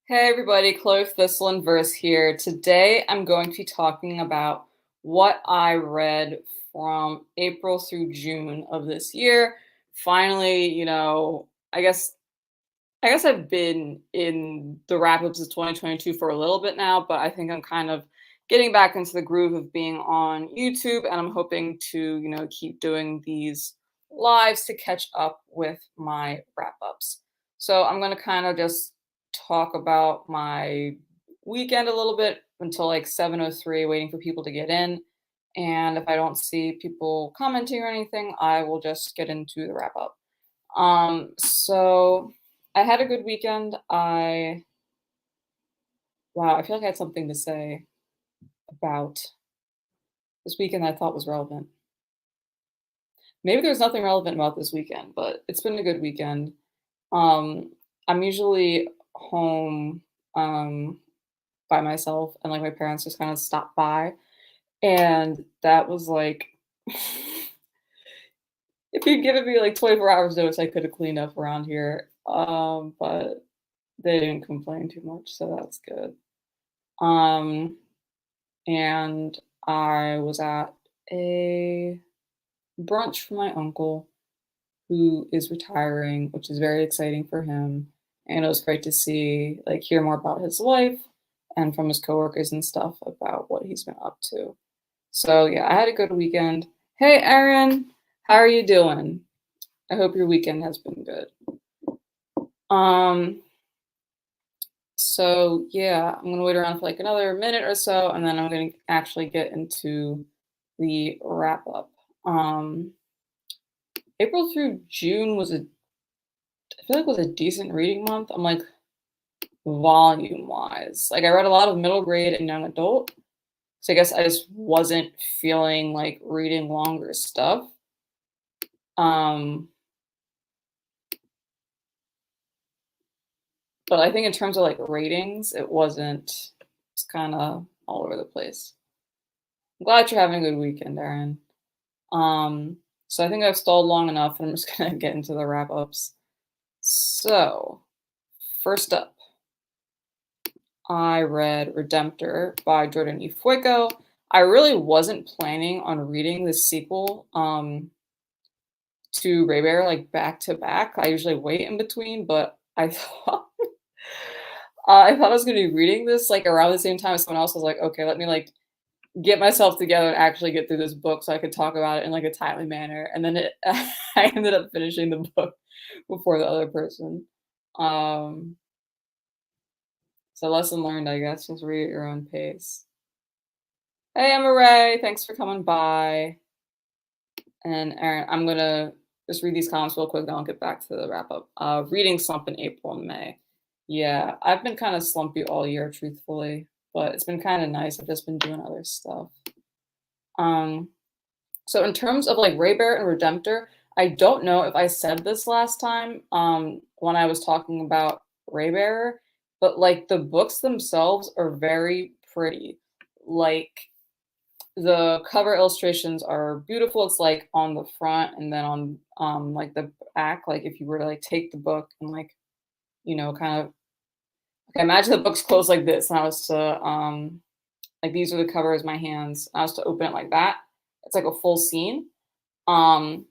Hey everybody, Chloe Thistle and Verse here. Today I'm going to be talking about what I read from April through June of this year. Finally, I guess I've been in the wrap-ups of 2022 for a little bit now, but I think I'm kind of getting back into the groove of being on YouTube, and I'm hoping to, keep doing these lives to catch up with my wrap-ups. So I'm gonna kind of just talk about my weekend a little bit until like 7:03, waiting for people to get in. And if I don't see people commenting or anything, I will just get into the wrap-up. So I had a good weekend. Wow, I feel like I had something to say about this weekend that I thought was relevant. Maybe there's nothing relevant about this weekend, but it's been a good weekend. I'm usually home by myself, and like my parents just kind of stop by, and that was like if you'd given me like 24 hours notice, I could have cleaned up around here. But they didn't complain too much, so that's good. Um, and I was at a brunch for my uncle who is retiring, which is very exciting for him. And it was great to see, like, hear more about his life and from his coworkers and stuff about what he's been up to. So yeah, I had a good weekend. Hey, Erin, how are you doing? I hope your weekend has been good. Um, So yeah, I'm gonna wait around for like another minute or so, and then I'm gonna actually get into the wrap up. Um, April through June I feel like was a decent reading month. I'm like volume wise, like I read a lot of middle grade and young adult. So I guess I just wasn't feeling like reading longer stuff. Um, but I think in terms of like ratings, it wasn't. It's kind of all over the place. I'm glad you're having a good weekend, Aaron. So I think I've stalled long enough, and I'm just gonna get into the wrap ups. So, first up, I read Redemptor by Jordan Ifueko. I really wasn't planning on reading the sequel to Ray Bear like back to back. I usually wait in between, but I thought I thought I was gonna be reading this like around the same time as someone else. I was like, okay, let me like get myself together and actually get through this book so I could talk about it in like a timely manner. And then I ended up finishing the book before the other person. Um, so lesson learned, I guess, just read at your own pace. Hey, Emma Ray, thanks for coming by. And Aaron, I'm gonna just read these comments real quick, then I'll get back to the wrap up. Reading slump in April and May. Yeah, I've been kind of slumpy all year, truthfully, but it's been kind of nice. I've just been doing other stuff. Um, So in terms of like Ray Bear and Redemptor, I don't know if I said this last time when I was talking about Ray Bear, but like the books themselves are very pretty. Like the cover illustrations are beautiful. It's like on the front and then on like the back. Like if you were to like take the book and like, kind of okay, imagine the book's closed like this, and I was to like these are the covers, my hands. I was to open it like that. It's like a full scene. Um,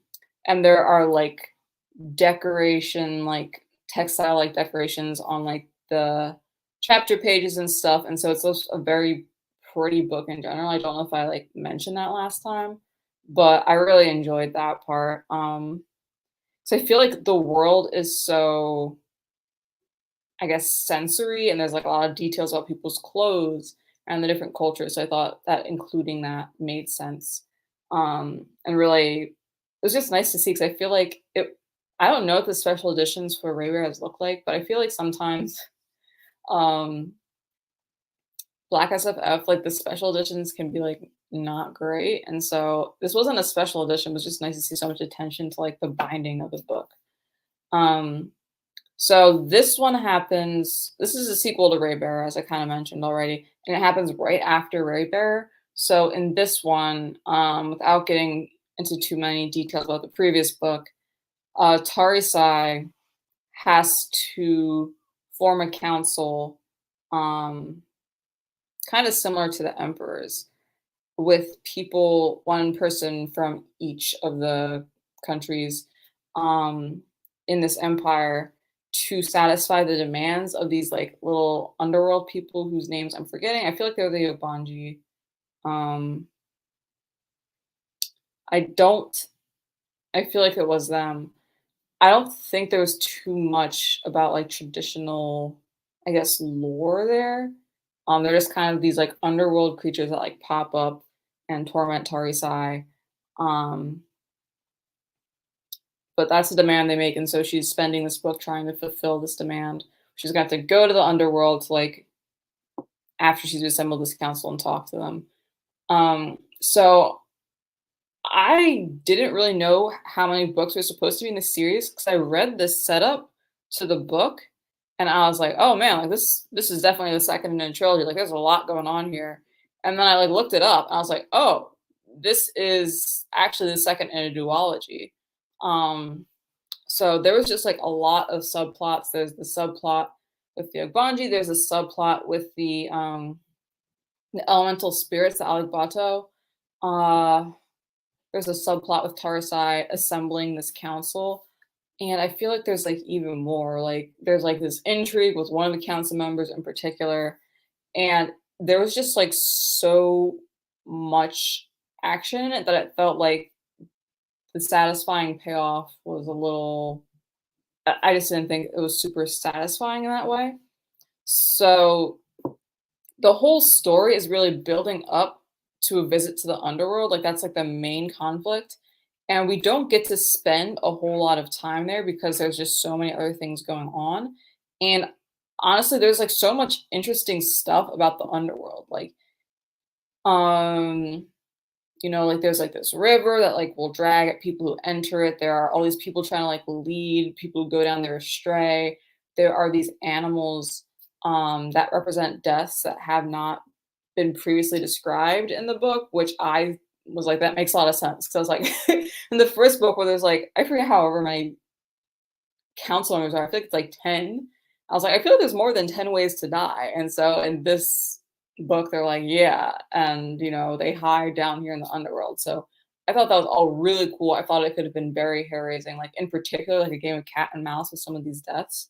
and there are like decoration, like textile like decorations on like the chapter pages and stuff. And so it's just a very pretty book in general. I don't know if I like mentioned that last time, but I really enjoyed that part. So I feel like the world is so, I guess, sensory, and there's like a lot of details about people's clothes and the different cultures. So I thought that including that made sense. And really, it was just nice to see because I feel like it. I don't know what the special editions for Ray has look like, but I feel like sometimes um, Black SFF, like the special editions, can be like not great. And so this wasn't a special edition; it was just nice to see so much attention to like the binding of the book. Um, so this one happens. This is a sequel to Ray Bear, as I kind of mentioned already, and it happens right after Ray Bear. So in this one, without getting into too many details about the previous book, Tarisai has to form a council um, kind of similar to the emperors, with people, one person from each of the countries um, in this empire to satisfy the demands of these like little underworld people whose names I'm forgetting. I feel like they're the Obanji. Um, I don't. I feel like it was them. I don't think there was too much about like traditional, I guess, lore there. They're just kind of these like underworld creatures that like pop up and torment Tarisai. Um, but that's the demand they make, and so she's spending this book trying to fulfill this demand. She's gonna have to go to the underworld to like after she's assembled this council and talk to them. So I didn't really know how many books were supposed to be in the series because I read the setup to the book and I was like, oh man, like this is definitely the second in a trilogy. Like there's a lot going on here. And then I like looked it up and I was like, oh, this is actually the second in a duology. Um, so there was just like a lot of subplots. There's the subplot with the Ogbanji, there's a subplot with the elemental spirits, the Alagbato. Uh there's a subplot with Tarsai assembling this council, and I feel like there's like even more. Like there's like this intrigue with one of the council members in particular, and there was just like so much action in it that it felt like the satisfying payoff was a little. I just didn't think it was super satisfying in that way. So the whole story is really building up to a visit to the underworld. Like that's like the main conflict. And we don't get to spend a whole lot of time there because there's just so many other things going on. And honestly, there's like so much interesting stuff about the underworld. Like, um, like there's like this river that like will drag at people who enter it. There are all these people trying to like lead people who go down there astray. There are these animals that represent deaths that have not been previously described in the book, which I was like, that makes a lot of sense. Because I was like, in the first book where there's like, I forget however many council members are, I think it's like 10. I was like, I feel like there's more than 10 ways to die. And so in this book, they're like, yeah. And, they hide down here in the underworld. So I thought that was all really cool. I thought it could have been very hair raising, like in particular, like a game of cat and mouse with some of these deaths.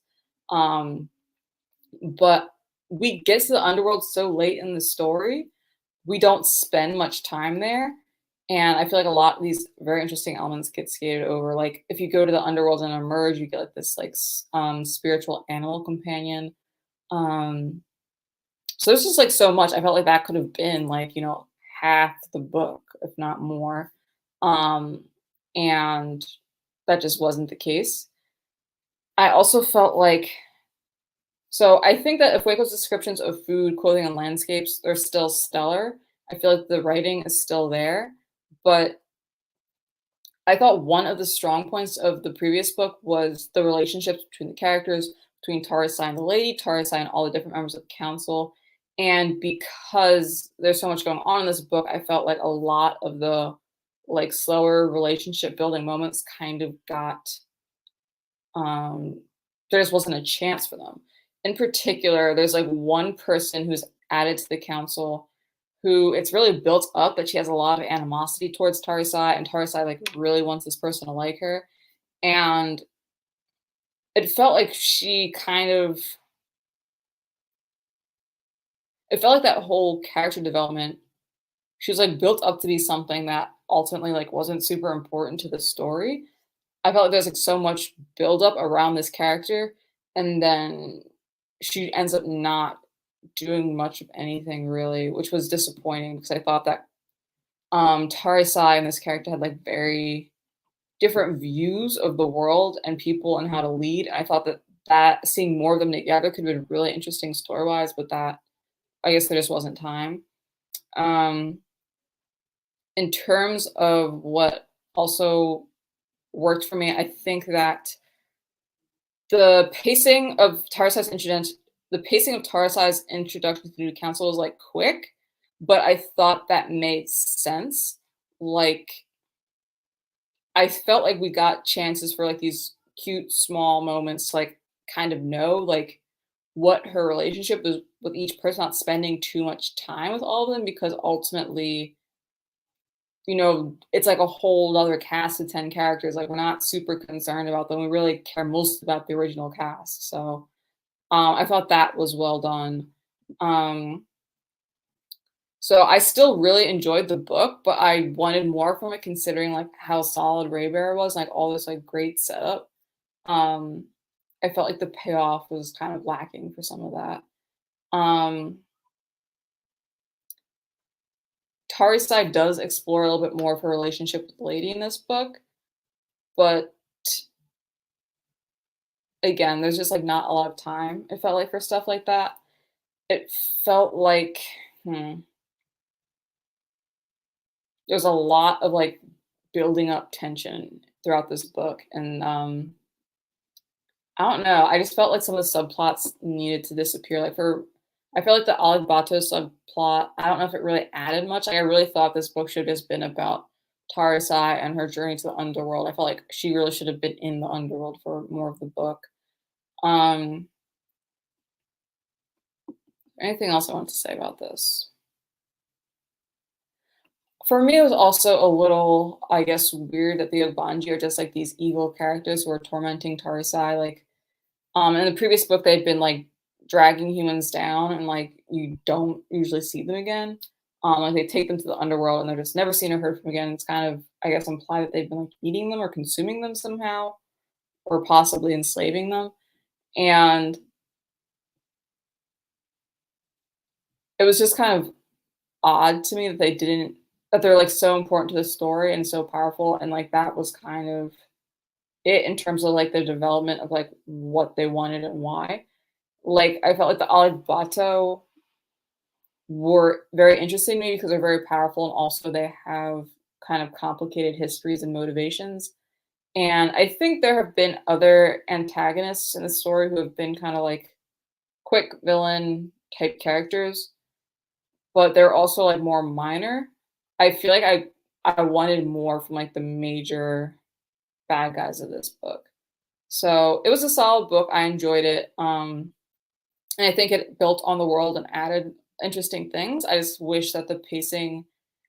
But we get to the underworld so late in the story, we don't spend much time there. And I feel like a lot of these very interesting elements get skated over. Like if you go to the underworld and emerge, you get like this like spiritual animal companion. Um, so there's just like so much. I felt like that could have been like, half the book, if not more. Um, and that just wasn't the case. I also felt like so I think that Ifueko's descriptions of food, clothing, and landscapes, they're still stellar. I feel like the writing is still there, but I thought one of the strong points of the previous book was the relationships between the characters, between Tarisai and the lady, Tarisai and all the different members of the council. And because there's so much going on in this book, I felt like a lot of the like slower relationship building moments kind of got there just wasn't a chance for them. In particular, there's like one person who's added to the council who it's really built up that she has a lot of animosity towards Tarisai, and Tarisai like really wants this person to like her. And it felt like it felt like that whole character development, she was like built up to be something that ultimately like wasn't super important to the story. I felt like there's like so much buildup around this character, and then she ends up not doing much of anything really, which was disappointing because I thought that Tarisai and this character had like very different views of the world and people and how to lead. And I thought that seeing more of them together could have been really interesting story wise, but that I guess there just wasn't time. Um, in terms of what also worked for me, I think that the pacing of Tarsai's introduction to the council was like quick, but I thought that made sense. Like I felt like we got chances for like these cute small moments to like kind of know like what her relationship was with each person, not spending too much time with all of them because ultimately, it's like a whole other cast of 10 characters. Like, we're not super concerned about them. We really care most about the original cast. So I thought that was well done. Um, so I still really enjoyed the book, but I wanted more from it considering like how solid Raybear was, like all this like great setup. Um, I felt like the payoff was kind of lacking for some of that. Um, Tari's side does explore a little bit more of her relationship with Lady in this book, but again, there's just like not a lot of time. It felt like for stuff like that. It felt like hmm, there's a lot of like building up tension throughout this book, and I don't know. I just felt like some of the subplots needed to disappear. I feel like the Olive Bato subplot, I don't know if it really added much. Like, I really thought this book should have just been about Tarisai and her journey to the underworld. I felt like she really should have been in the underworld for more of the book. Um, Anything else I want to say about this? For me, it was also a little, I guess, weird that the Obanji are just like these evil characters who are tormenting Tarisai. Like, in the previous book, they've been like dragging humans down, and like you don't usually see them again. Like they take them to the underworld, and they're just never seen or heard from again. It's kind of, I guess, implied that they've been like eating them or consuming them somehow, or possibly enslaving them. And it was just kind of odd to me that they're like so important to the story and so powerful, and like that was kind of it in terms of like the development of like what they wanted and why. Like, I felt like the Olive Bato were very interesting to me because they're very powerful, and also they have kind of complicated histories and motivations. And I think there have been other antagonists in the story who have been kind of like quick villain type characters, but they're also like more minor. I feel like I wanted more from like the major bad guys of this book. So it was a solid book. I enjoyed it. And I think it built on the world and added interesting things. I just wish that the pacing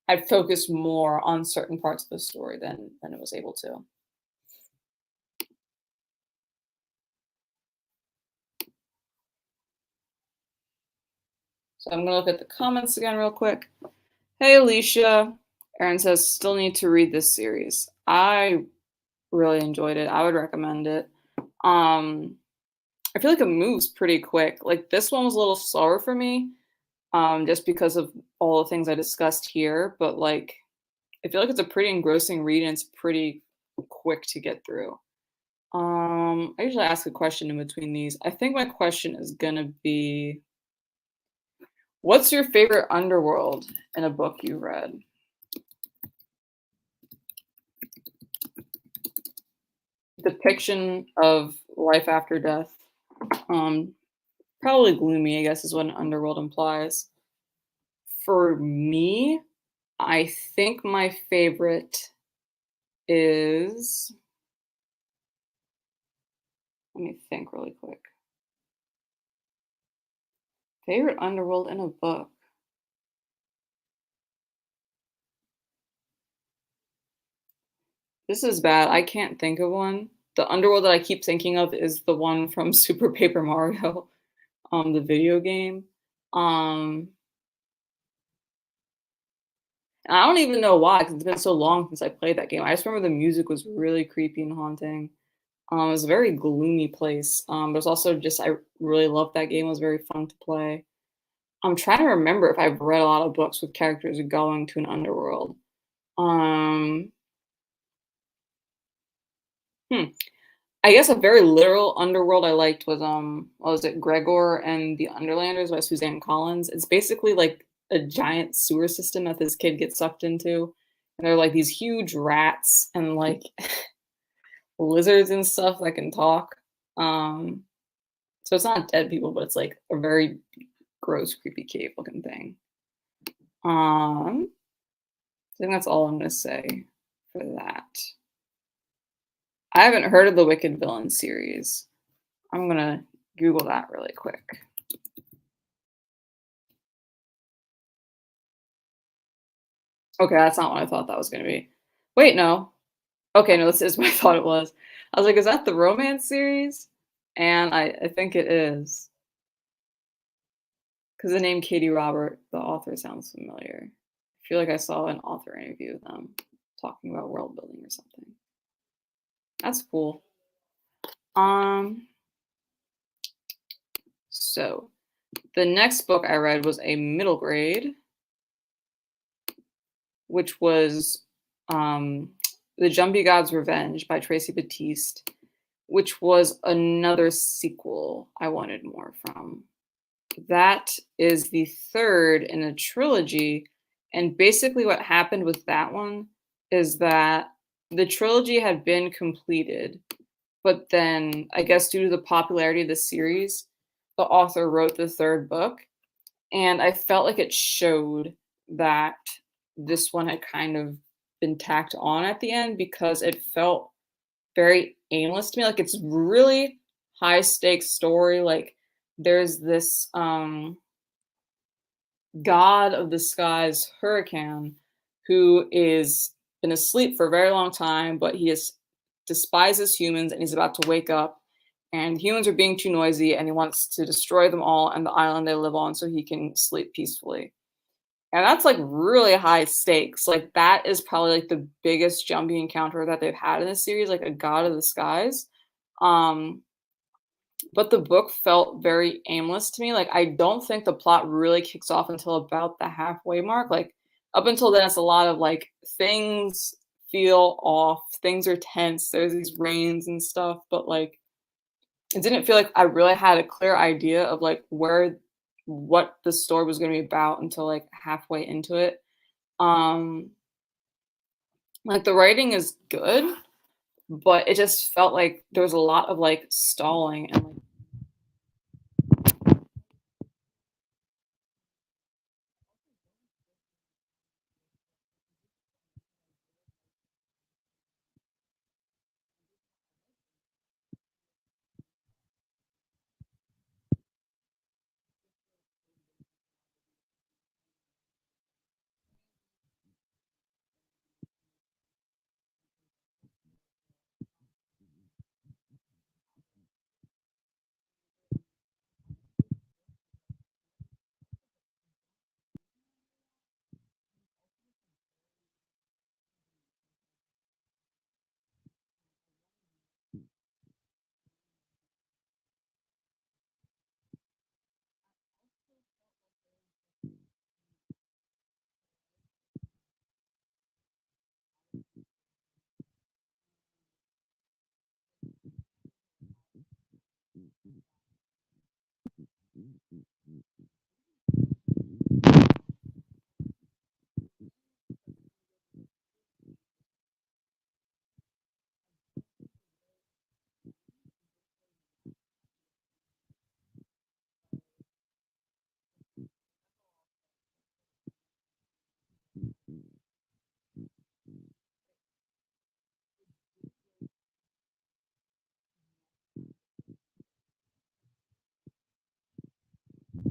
had focused more on certain parts of the story than it was able to. So I'm gonna look at the comments again real quick. Hey Alicia. Erin says, still need to read this series. I really enjoyed it. I would recommend it. Um, I feel like it moves pretty quick. Like this one was a little slower for me, just because of all the things I discussed here. But like, I feel like it's a pretty engrossing read and it's pretty quick to get through. I usually ask a question in between these. I think my question is gonna be, what's your favorite underworld in a book you read? Depiction of life after death. Um, Probably gloomy, I guess, is what an underworld implies. For me, I think my favorite is. Let me think really quick. Favorite underworld in a book. This is bad. I can't think of one. The underworld that I keep thinking of is the one from Super Paper Mario, the video game. Um, and I don't even know why, because it's been so long since I played that game. I just remember the music was really creepy and haunting. It was a very gloomy place. But it's also just I really loved that game. It was very fun to play. I'm trying to remember if I've read a lot of books with characters going to an underworld. Um, hmm. I guess a very literal underworld I liked was what was it, Gregor and the Underlanders by Suzanne Collins. It's basically like a giant sewer system that this kid gets sucked into. And they're like these huge rats and like lizards and stuff that can talk. Um, so it's not dead people, but it's like a very gross, creepy cave looking thing. I think that's all I'm gonna say for that. I haven't heard of the Wicked Villain series. I'm gonna Google that really quick. Okay, that's not what I thought that was gonna be. Wait, no. Okay, no, this is what I thought it was. I was like, "Is that the romance series?" And I think it is, because the name Katie Robert, the author, sounds familiar. I feel like I saw an author interview with them talking about world building or something. That's cool. Um, so the next book I read was a middle grade, which was The Jumbie God's Revenge by Tracy Batiste, which was another sequel I wanted more from. That is the third in a trilogy, and basically what happened with that one is that the trilogy had been completed, but then I guess due to the popularity of the series, the author wrote the third book, and I felt like it showed that this one had kind of been tacked on at the end because it felt very aimless to me. Like, it's really high stakes story. Like, there's this god of the skies, Hurricane, who is been asleep for a very long time, but he is despises humans and he's about to wake up. And humans are being too noisy, and he wants to destroy them all and the island they live on so he can sleep peacefully. And that's like really high stakes. Like, that is probably like the biggest Jumbie encounter that they've had in this series, like a god of the skies. Um, but the book felt very aimless to me. Like, I don't think the plot really kicks off until about the halfway mark. Like, up until then, it's a lot of like things feel off, things are tense, there's these rains and stuff, but like it didn't feel like I really had a clear idea of like what the story was going to be about until like halfway into it. Um like, the writing is good, but it just felt like there was a lot of like stalling and like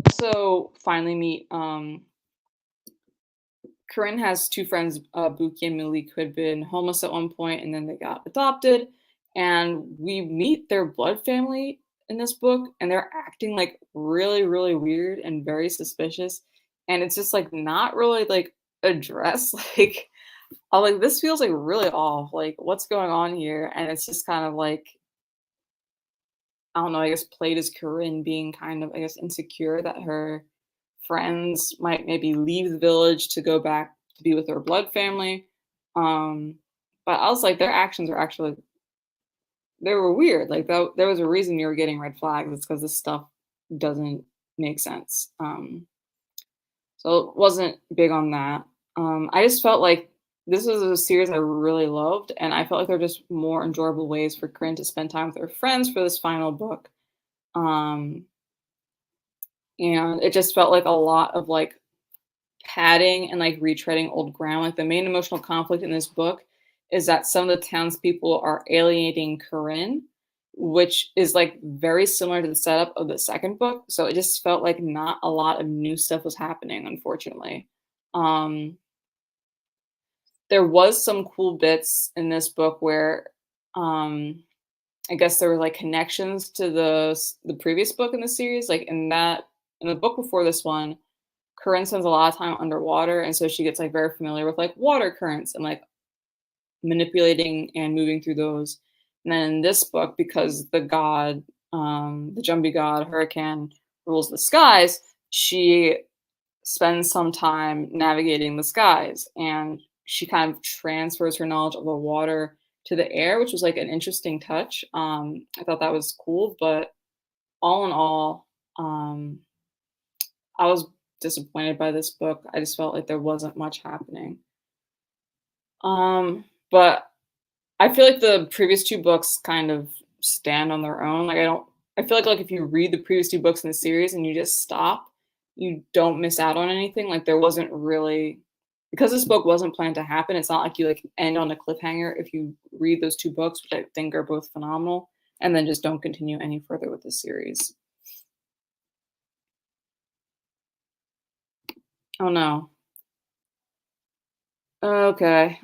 also finally meet Corinne has two friends, Buki and Malik, who had been homeless at one point, and then they got adopted. And we meet their blood family in this book, and they're acting like really, really weird and very suspicious. And it's just like not really like addressed. Like, I'm like, this feels like really off. Like, what's going on here? And it's just kind of like, I don't know, I guess played as Corinne being kind of, I guess, insecure that her friends might maybe leave the village to go back to be with her blood family. Um, but I was like, their actions are actually they were weird. Like, there was a reason you were getting red flags. It's because this stuff doesn't make sense. So it wasn't big on that. I just felt like this was a series I really loved, and I felt like there were just more enjoyable ways for Corinne to spend time with her friends for this final book. Um, and it just felt like a lot of like padding and like retreading old ground. Like, the main emotional conflict in this book is that some of the townspeople are alienating Corinne, which is like very similar to the setup of the second book. So it just felt like not a lot of new stuff was happening, unfortunately. Um, there was some cool bits in this book where um, I guess there were like connections to the previous book in the series. Like in the book before this one, Corinne spends a lot of time underwater, and so she gets like very familiar with like water currents and like manipulating and moving through those. And then in this book, because the Jumbie god, Hurricane, rules the skies, she spends some time navigating the skies, and she kind of transfers her knowledge of the water to the air, which was like an interesting touch. I thought that was cool, but all in all, I was disappointed by this book. I just felt like there wasn't much happening. But I feel like the previous 2 books kind of stand on their own. I feel like if you read the previous 2 books in the series and you just stop, you don't miss out on anything. Like there wasn't really, because this book wasn't planned to happen, it's not like you like end on a cliffhanger if you read those 2 books, which I think are both phenomenal, and then just don't continue any further with the series. Oh no. Okay.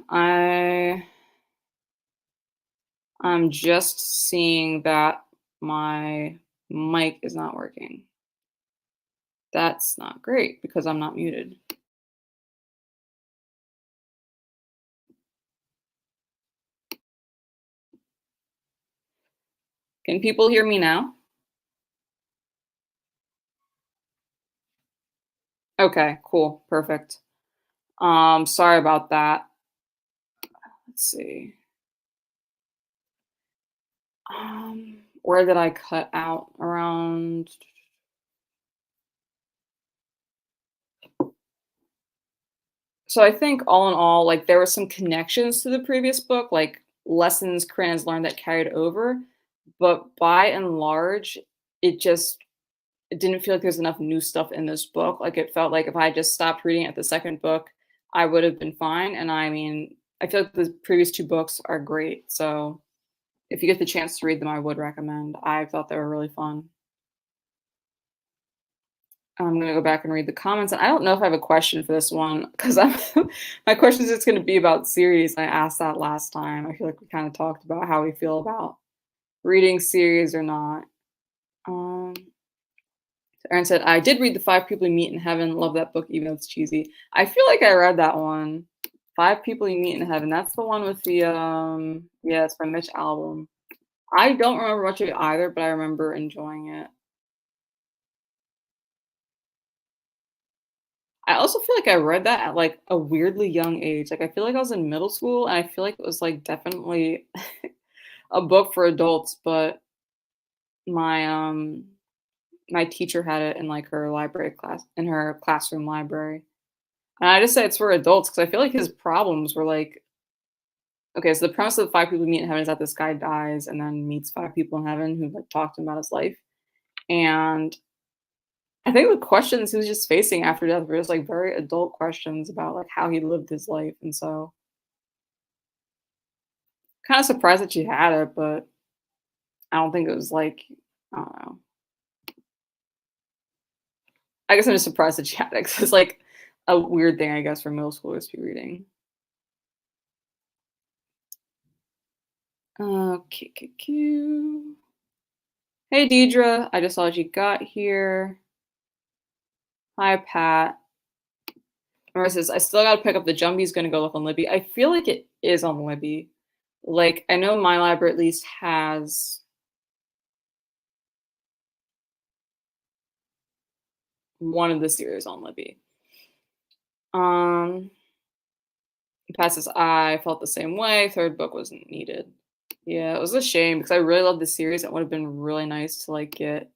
I'm just seeing that my mic is not working. That's not great because I'm not muted. Can people hear me now? Okay, cool. Perfect. Sorry about that. Let's see. Where did I cut out? Around. So I think all in all, like there were some connections to the previous book, like lessons Corinne has learned that carried over, but by and large, it didn't feel like there's enough new stuff in this book. Like it felt like if I just stopped reading at the second book, I would have been fine. And I mean, I feel like the previous 2 books are great. So if you get the chance to read them, I would recommend. I thought they were really fun. I'm gonna go back and read the comments. And I don't know if I have a question for this one because I'm my question is just gonna be about series. I asked that last time. I feel like we kind of talked about how we feel about reading series or not. Um, Aaron said, I did read The Five People You Meet in Heaven. Love that book, even though it's cheesy. I feel like I read that one. Five People You Meet in Heaven. That's the one with the yeah, it's by Mitch Albom. I don't remember much of it either, but I remember enjoying it. I also feel like I read that at like a weirdly young age. Like I feel like I was in middle school and I feel like it was like definitely a book for adults, but my my teacher had it in like her library class in her classroom library. And I just say it's for adults because I feel like his problems were like, okay, so the premise of the five people we meet in heaven is that this guy dies and then meets five people in heaven who like talk to him about his life. And I think the questions he was just facing after death were just like very adult questions about like how he lived his life. And so kind of surprised that she had it, but I don't think it was like, I don't know. I guess I'm just surprised that she had it 'cause it's like a weird thing, I guess, for middle schoolers to be reading. QQQ. Hey, Deidre. I just saw that you got here. Hi, Pat. Marissa says, I still gotta pick up the Jumbie's gonna go look on Libby. I feel like it is on Libby. Like, I know my library at least has one of the series on Libby. Um, Pat says, I felt the same way. Third book wasn't needed. Yeah, it was a shame because I really love the series. It would have been really nice to like get,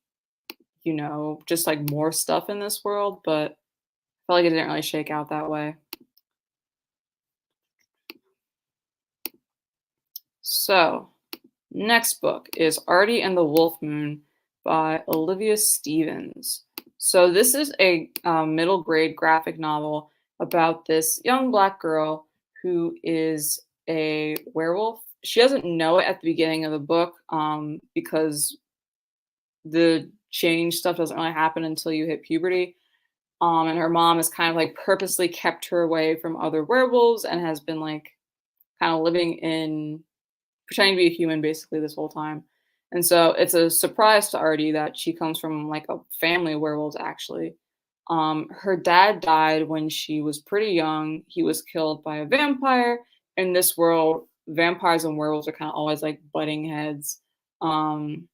just like more stuff in this world, but I felt like it didn't really shake out that way. So, next book is Artie and the Wolf Moon by Olivia Stevens. So, this is a middle grade graphic novel about this young black girl who is a werewolf. she doesn't know it at the beginning of the book, because the change stuff doesn't really happen until you hit puberty. And her mom has kind of like purposely kept her away from other werewolves and has been like kind of living in pretending to be a human basically this whole time. And so it's a surprise to Artie that she comes from like a family of werewolves actually. Her dad died when she was pretty young. He was killed by a vampire. In this world, vampires and werewolves are kind of always like butting heads. Um,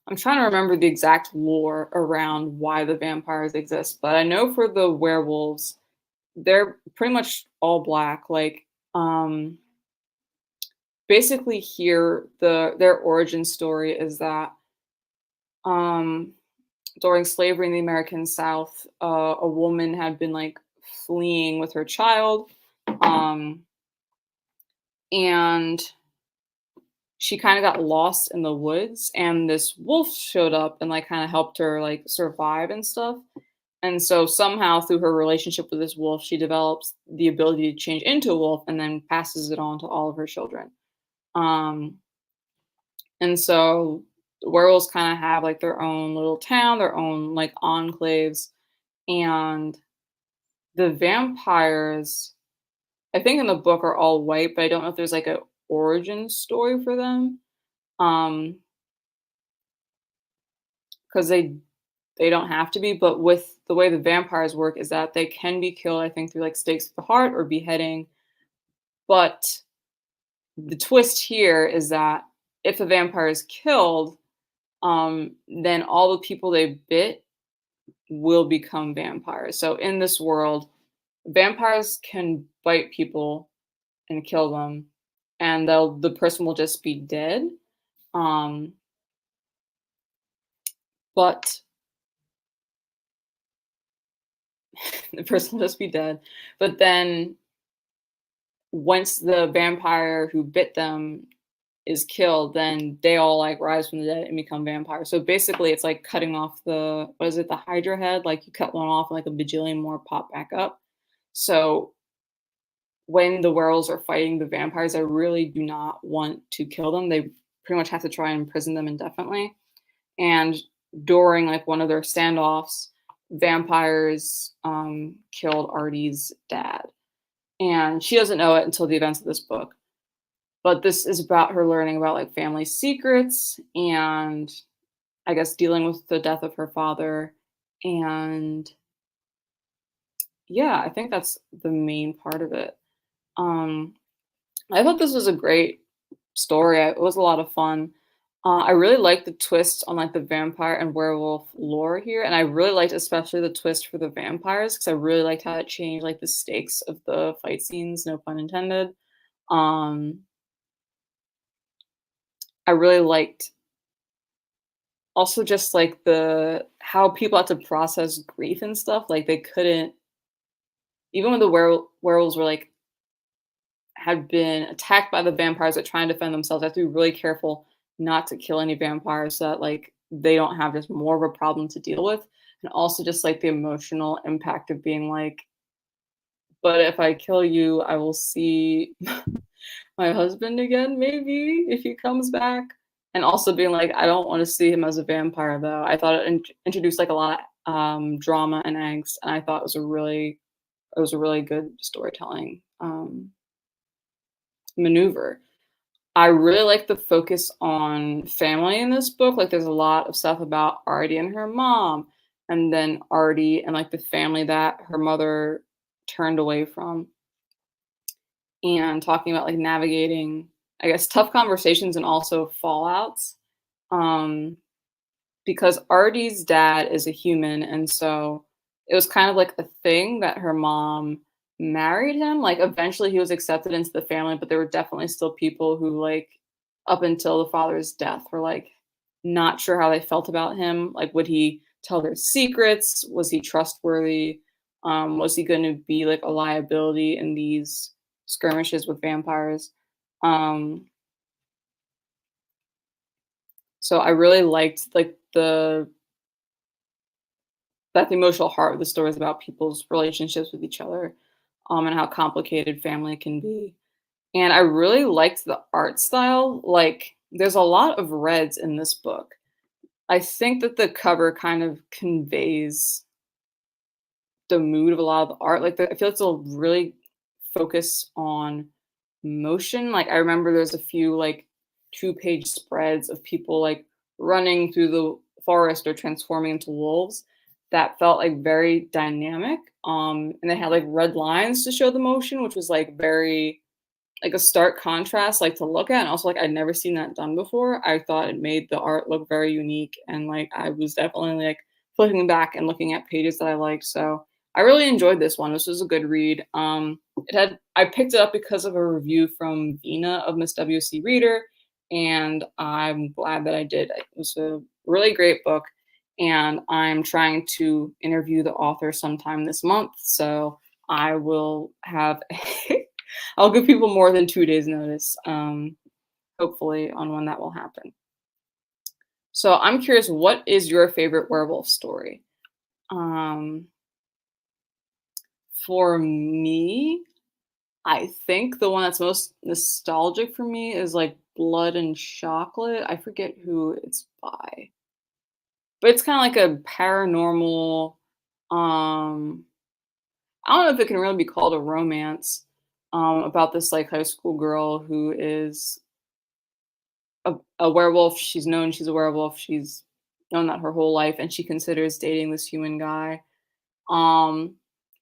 I'm trying to remember the exact lore around why the vampires exist, but I know for the werewolves, they're pretty much all black. Like, basically, here their origin story is that um, during slavery in the American South, a woman had been like fleeing with her child, um, and she kind of got lost in the woods, and this wolf showed up and like kind of helped her like survive and stuff. And so somehow through her relationship with this wolf, she develops the ability to change into a wolf and then passes it on to all of her children. Um, and so the werewolves kind of have like their own little town, their own like enclaves, and the vampires, I think in the book are all white, but I don't know if there's like a origin story for them. Um, because they don't have to be, but with the way the vampires work is that they can be killed, I think, through like stakes to the heart or beheading. But the twist here is that if a vampire is killed, then all the people they bit will become vampires. So in this world, vampires can bite people and kill them, and the person will just be dead. Um, but the person will just be dead. But then once the vampire who bit them is killed, then they all like rise from the dead and become vampires. So basically, it's like cutting off the what is it, the Hydra head? Like you cut one off, and like a bajillion more pop back up. So when the werewolves are fighting the vampires, I really do not want to kill them. They pretty much have to try and imprison them indefinitely. And during like one of their standoffs, vampires killed Artie's dad, and she doesn't know it until the events of this book. But this is about her learning about like family secrets and I guess dealing with the death of her father. And yeah, I think that's the main part of it. Um, I thought this was a great story. It was a lot of fun. I really liked the twist on like the vampire and werewolf lore here, and I really liked especially the twist for the vampires because I really liked how it changed like the stakes of the fight scenes. No pun intended. Um, I really liked also just like the how people had to process grief and stuff. Like they couldn't, even when the werewolves were like had been attacked by the vampires that try and defend themselves, they have to be really careful not to kill any vampires so that like they don't have just more of a problem to deal with. And also just like the emotional impact of being like, but if I kill you, I will see my husband again, maybe if he comes back. And also being like, I don't want to see him as a vampire though. I thought it introduced like a lot of drama and angst, and I thought it was a really good storytelling maneuver. I really like the focus on family in this book. Like, there's a lot of stuff about Artie and her mom, and then Artie and like the family that her mother turned away from, and talking about like navigating, I guess, tough conversations and also fallouts. Um, because Artie's dad is a human, and so it was kind of like a thing that her mom married him. Like eventually he was accepted into the family, but there were definitely still people who like up until the father's death were like not sure how they felt about him. Like would he tell their secrets? Was he trustworthy? Was he going to be like a liability in these skirmishes with vampires? Um, so I really liked like the that the emotional heart of the story is about people's relationships with each other, and how complicated family can be. And I really liked the art style. Like, there's a lot of reds in this book. I think that the cover kind of conveys the mood of a lot of the art. Like, I feel like it's a really focus on motion. Like, I remember there's a few like 2-page spreads of people like running through the forest or transforming into wolves that felt like very dynamic. And they had like red lines to show the motion, which was like very like a stark contrast like to look at, and also like I'd never seen that done before. I thought it made the art look very unique, and like I was definitely like flipping back and looking at pages that I liked. So I really enjoyed this one. This was a good read. I picked it up because of a review from Vina of Miss WC Reader, and I'm glad that I did. It was a really great book, and I'm trying to interview the author sometime this month. So I will have I'll give people more than 2 days notice, hopefully on when that will happen. So I'm curious, what is your favorite werewolf story? Um, for me, I think the one that's most nostalgic for me is like Blood and Chocolate. I forget who it's by, but it's kind of like a paranormal. Um, I don't know if it can really be called a romance. About this like high school girl who is a werewolf. She's known she's a werewolf. She's known that her whole life, and she considers dating this human guy. Um,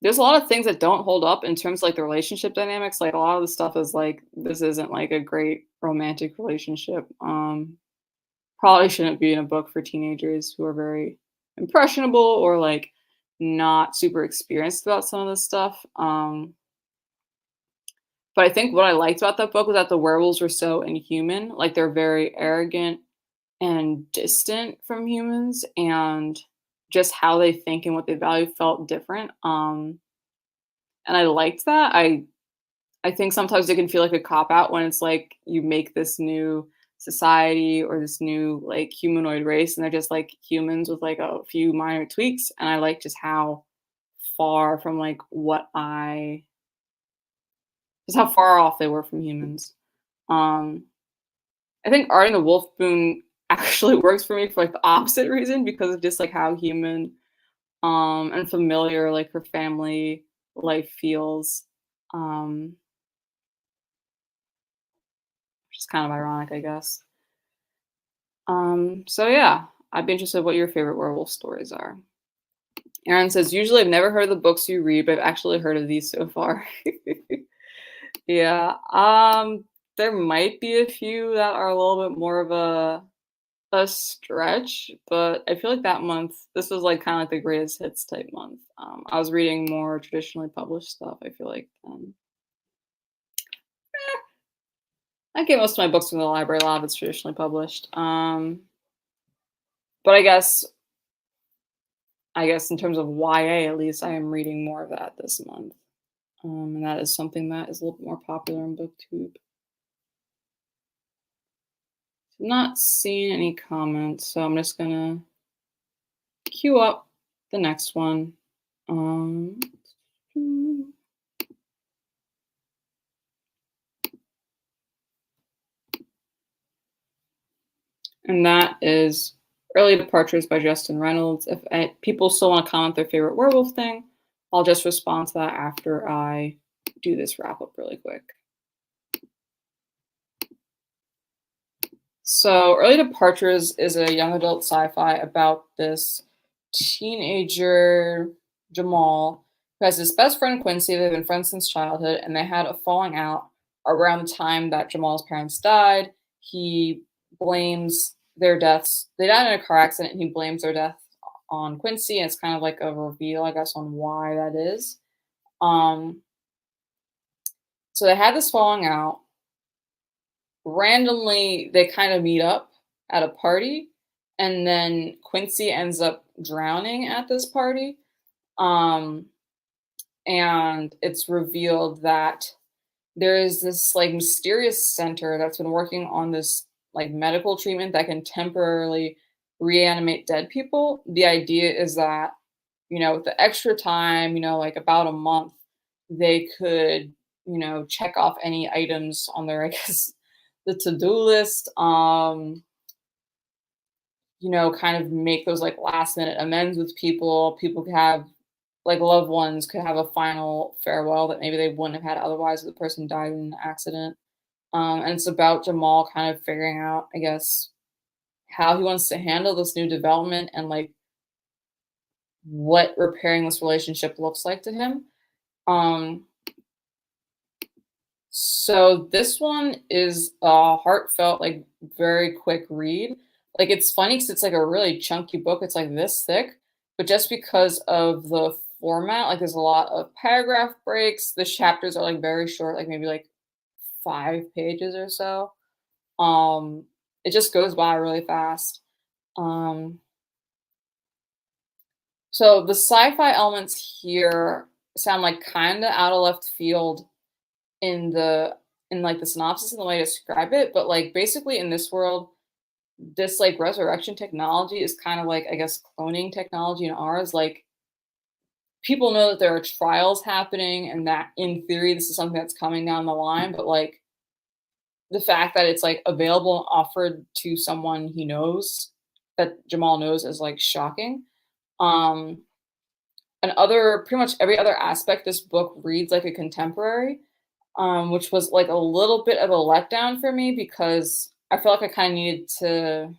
there's a lot of things that don't hold up in terms of like the relationship dynamics. Like a lot of the stuff is like this isn't like a great romantic relationship. Probably shouldn't be in a book for teenagers who are very impressionable or like not super experienced about some of this stuff. But I think what I liked about that book was that the werewolves were so inhuman. Like they're very arrogant and distant from humans, and just how they think and what they value felt different. And I liked that. I think sometimes it can feel like a cop out when it's like you make this new society or this new like humanoid race and they're just like humans with like a few minor tweaks. And I like just how far from like what I just how far off they were from humans. Um, I think Art and the Wolf Moon actually works for me for like the opposite reason because of just like how human and familiar like her family life feels. Um, which is kind of ironic, I guess. So yeah, I'd be interested what your favorite werewolf stories are. Aaron says, usually I've never heard of the books you read, but I've actually heard of these so far. Yeah. There might be a few that are a little bit more of a stretch, but I feel like that month, this was like kind of like the greatest hits type month. I was reading more traditionally published stuff, I feel like. I get most of my books from the library, a lot of it's traditionally published. But I guess in terms of YA, at least I am reading more of that this month. And that is something that is a little bit more popular on BookTube. I'm not seeing any comments, so I'm just gonna queue up the next one. Um, and that is Early Departures by Justin Reynolds. If people still want to comment their favorite werewolf thing, I'll just respond to that after I do this wrap up really quick. So, Early Departures is a young adult sci-fi about this teenager, Jamal, who has his best friend Quincy. They've been friends since childhood, and they had a falling out around the time that Jamal's parents died. He blames their deaths. They died in a car accident, and he blames their death on Quincy, and it's kind of like a reveal, I guess, on why that is. Um, so they had this falling out. Randomly they kind of meet up at a party, and then Quincy ends up drowning at this party. Um, and it's revealed that there is this like mysterious center that's been working on this like medical treatment that can temporarily reanimate dead people. The idea is that with the extra time, like about a month, they could, check off any items on their, I guess, the to-do list, kind of make those like last minute amends with people. People could have like loved ones could have a final farewell that maybe they wouldn't have had otherwise if the person died in an accident. And it's about Jamal kind of figuring out, I guess, how he wants to handle this new development and like what repairing this relationship looks like to him. Um, so this one is a heartfelt, like very quick read. Like it's funny because it's like a really chunky book. It's like this thick, but just because of the format, like there's a lot of paragraph breaks. The chapters are like very short, like maybe like 5 pages or so. Um, it just goes by really fast. Um, so the sci-fi elements here sound like kind of out of left field in like the synopsis and the way to describe it, but like basically in this world, this like resurrection technology is kind of like I guess cloning technology in ours. Like people know that there are trials happening and that in theory this is something that's coming down the line, but like the fact that it's like available and offered to someone he knows that Jamal knows is like shocking. Um and other pretty much every other aspect this book reads like a contemporary, which was like a little bit of a letdown for me because I felt like I kind of needed to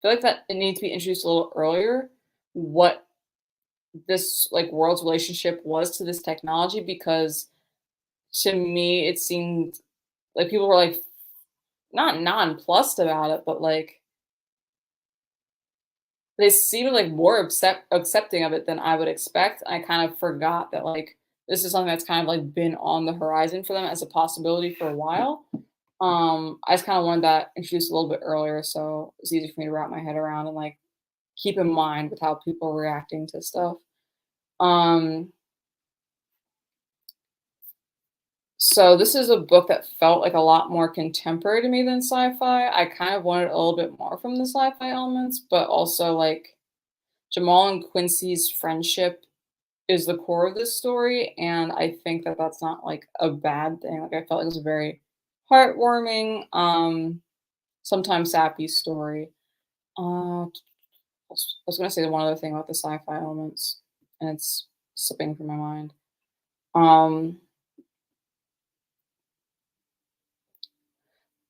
feel like that it needed to be introduced a little earlier what this like world's relationship was to this technology because to me it seemed like people were like not nonplussed about it, but like they seemed like more accepting of it than I would expect. I kind of forgot that like this is something that's kind of like been on the horizon for them as a possibility for a while. I just kind of wanted that introduced a little bit earlier, so it's easy for me to wrap my head around and like keep in mind with how people are reacting to stuff. Um, so this is a book that felt like a lot more contemporary to me than sci-fi. I kind of wanted a little bit more from the sci-fi elements, but also like Jamal and Quincy's friendship is the core of this story, and I think that that's not like a bad thing. Like I felt like it was a very heartwarming, sometimes sappy story. I was gonna say one other thing about the sci-fi elements, and it's slipping from my mind. Um,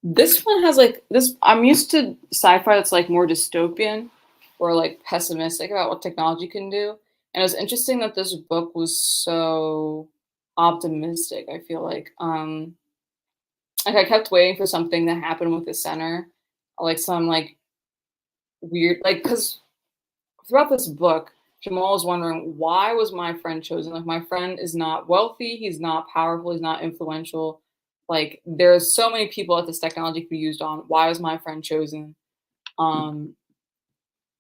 this one has like this. I'm used to sci-fi that's like more dystopian or like pessimistic about what technology can do, and it was interesting that this book was so optimistic. I feel like I kept waiting for something to happen with the center, like some like weird like because throughout this book, Jamal is wondering why was my friend chosen? Like my friend is not wealthy, he's not powerful, he's not influential. Like there's so many people that this technology could be used on. Why was my friend chosen? Um,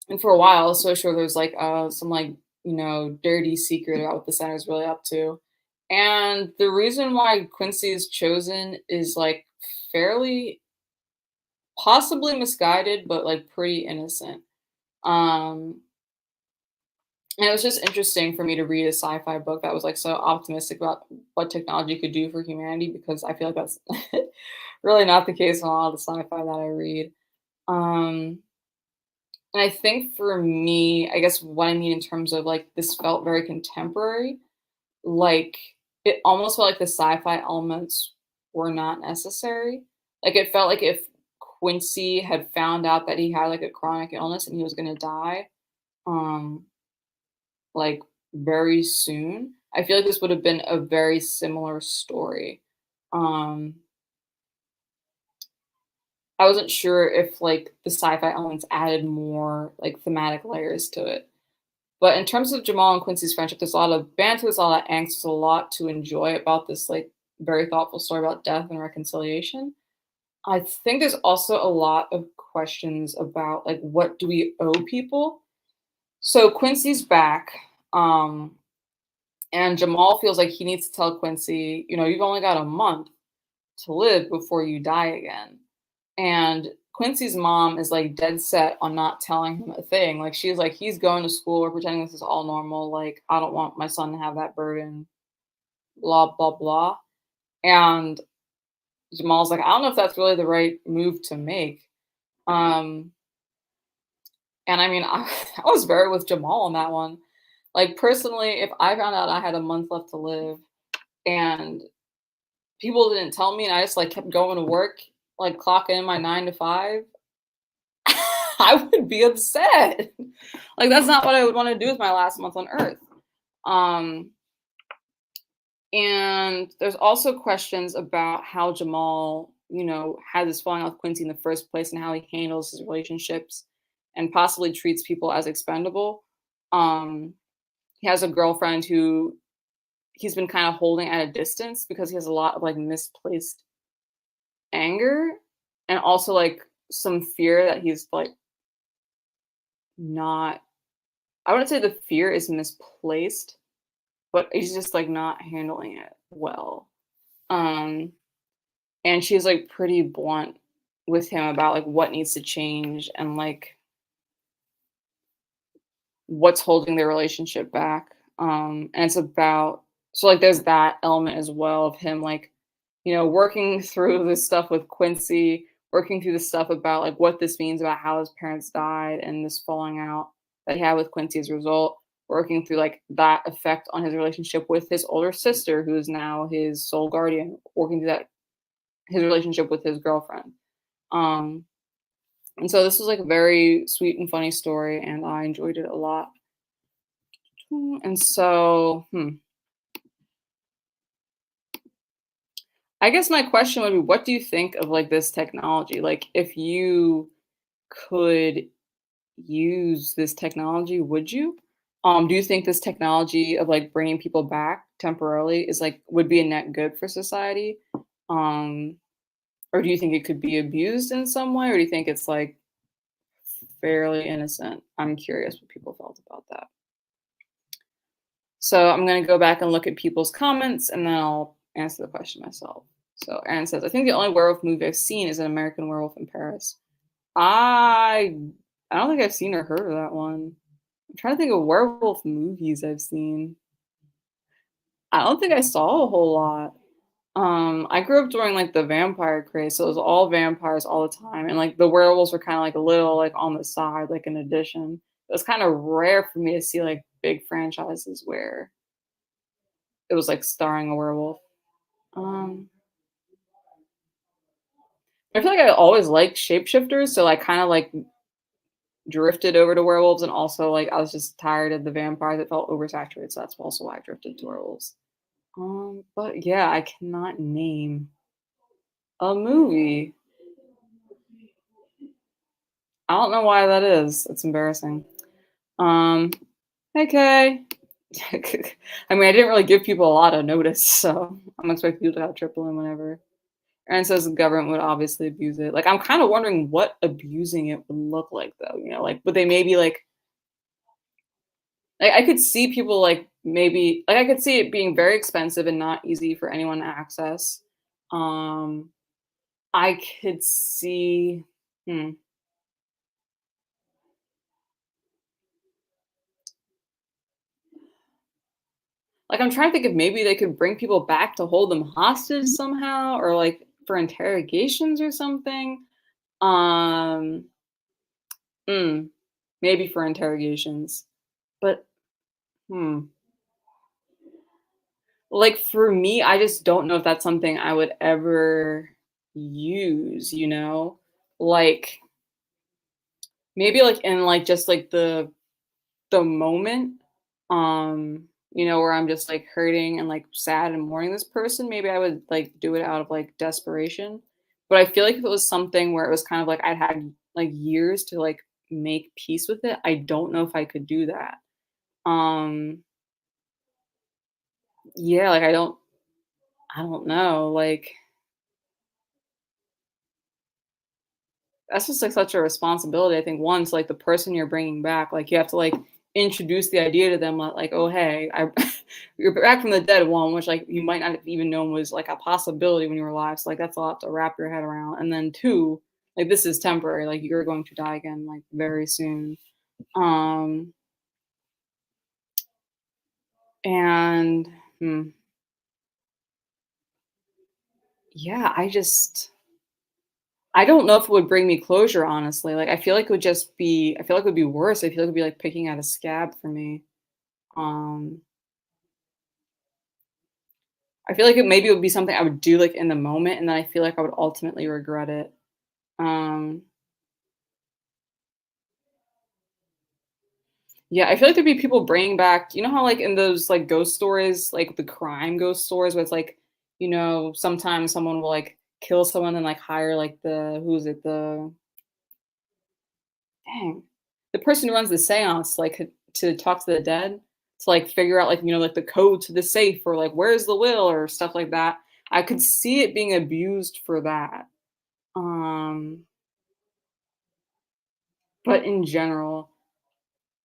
and for a while, I was so sure there's like some like dirty secret about what the center is really up to. And the reason why Quincy is chosen is like fairly possibly misguided, but like pretty innocent. Um, And it was just interesting for me to read a sci-fi book that was, like, so optimistic about what technology could do for humanity because I feel like that's really not the case in a lot of the sci-fi that I read. Um, and I think for me, I guess what I mean in terms of, like, this felt very contemporary, like, it almost felt like the sci-fi elements were not necessary. Like, it felt like if Quincy had found out that he had, like, a chronic illness and he was gonna die, um like, very soon. I feel like this would have been a very similar story. Um, I wasn't sure if, like, the sci-fi elements added more, like, thematic layers to it. But in terms of Jamal and Quincy's friendship, there's a lot of banter, there's a lot of angst, there's a lot to enjoy about this, like, very thoughtful story about death and reconciliation. I think there's also a lot of questions about, like, what do we owe people? So Quincy's back, um, and Jamal feels like he needs to tell Quincy, you've only got a month to live before you die again. And Quincy's mom is like dead set on not telling him a thing. Like she's like, he's going to school, we're pretending this is all normal. Like, I don't want my son to have that burden, blah, blah, blah. And Jamal's like, I don't know if that's really the right move to make. Um, and I mean, I was very with Jamal on that one. Like personally, if I found out I had a month left to live and people didn't tell me and I just like kept going to work, like clocking in my 9 to 5, I would be upset. Like that's not what I would want to do with my last month on Earth. Um, and there's also questions about how Jamal, had this falling out with Quincy in the first place and how he handles his relationships and possibly treats people as expendable. Um, he has a girlfriend who he's been kind of holding at a distance because he has a lot of like misplaced anger and also like some fear that he's like not, I wouldn't say the fear is misplaced, but he's just like not handling it well. Um and she's like pretty blunt with him about like what needs to change and like what's holding their relationship back. And it's about, so like there's that element as well of him like, working through this stuff with Quincy, working through the stuff about like what this means about how his parents died and this falling out that he had with Quincy as a result, working through like that effect on his relationship with his older sister, who is now his sole guardian, working through that his relationship with his girlfriend. Um, and so this was like a very sweet and funny story, and I enjoyed it a lot. And so, I guess my question would be, what do you think of like this technology? Like, if you could use this technology, would you? Do you think this technology of like bringing people back temporarily is like would be a net good for society? Um, or do you think it could be abused in some way, or do you think it's like fairly innocent? I'm curious what people felt about that. So I'm gonna go back and look at people's comments, and then I'll answer the question myself. So Aaron says, I think the only werewolf movie I've seen is an American Werewolf in Paris. I I don't think I've seen or heard of that one. I'm trying to think of werewolf movies I've seen. I don't think I saw a whole lot. I grew up during like the vampire craze, so it was all vampires all the time, and like the werewolves were kind of like a little like on the side, like an addition. It was kind of rare for me to see like big franchises where it was like starring a werewolf. Um, I feel like I always liked shapeshifters, so I kind of like drifted over to werewolves, and also like I was just tired of the vampires. It felt oversaturated, so that's also why I drifted to werewolves. But yeah, I cannot name a movie. I don't know why that is. It's embarrassing. Um, okay. I mean, I didn't really give people a lot of notice, so I'm expecting people to have triple in whenever. Aaron says the government would obviously abuse it. Like, I'm kind of wondering what abusing it would look like, though. Like, would they maybe like I could see people like maybe like I could see it being very expensive and not easy for anyone to access. Um, I could see. Hmm. Like, I'm trying to think if maybe they could bring people back to hold them hostage somehow, or like for interrogations or something. Um, mm, maybe for interrogations, but hmm. Like for me, I just don't know if that's something I would ever use. Like maybe like in like just like the moment, where I'm just like hurting and like sad and mourning this person, maybe I would like do it out of like desperation. But I feel like if it was something where it was kind of like I'd had like years to like make peace with it, I don't know if I could do that. Um yeah, like I don't know. Like that's just like such a responsibility. I think once like the person you're bringing back, like you have to like introduce the idea to them like, oh hey, you're back from the dead, one, which like you might not have even known was like a possibility when you were alive. So like that's a lot to wrap your head around. And then two, Like, this is temporary, like, you're going to die again, like, very soon. Um, and, hmm, yeah, I don't know if it would bring me closure, honestly. Like, I feel like it would be worse. I feel like it would be like picking at a scab for me. Um, I feel like it would be something I would do, like, in the moment, and then I feel like I would ultimately regret it. Um, yeah, I feel like there'd be people bringing back, you know how, like, in those, like, ghost stories, like, the crime ghost stories where it's like, sometimes someone will, like, kill someone and, like, hire, like, who is it? Dang, the person who runs the seance, like, to talk to the dead, to, like, figure out, like, like, the code to the safe or, like, where's the will or stuff like that. I could see it being abused for that. Um, but in general,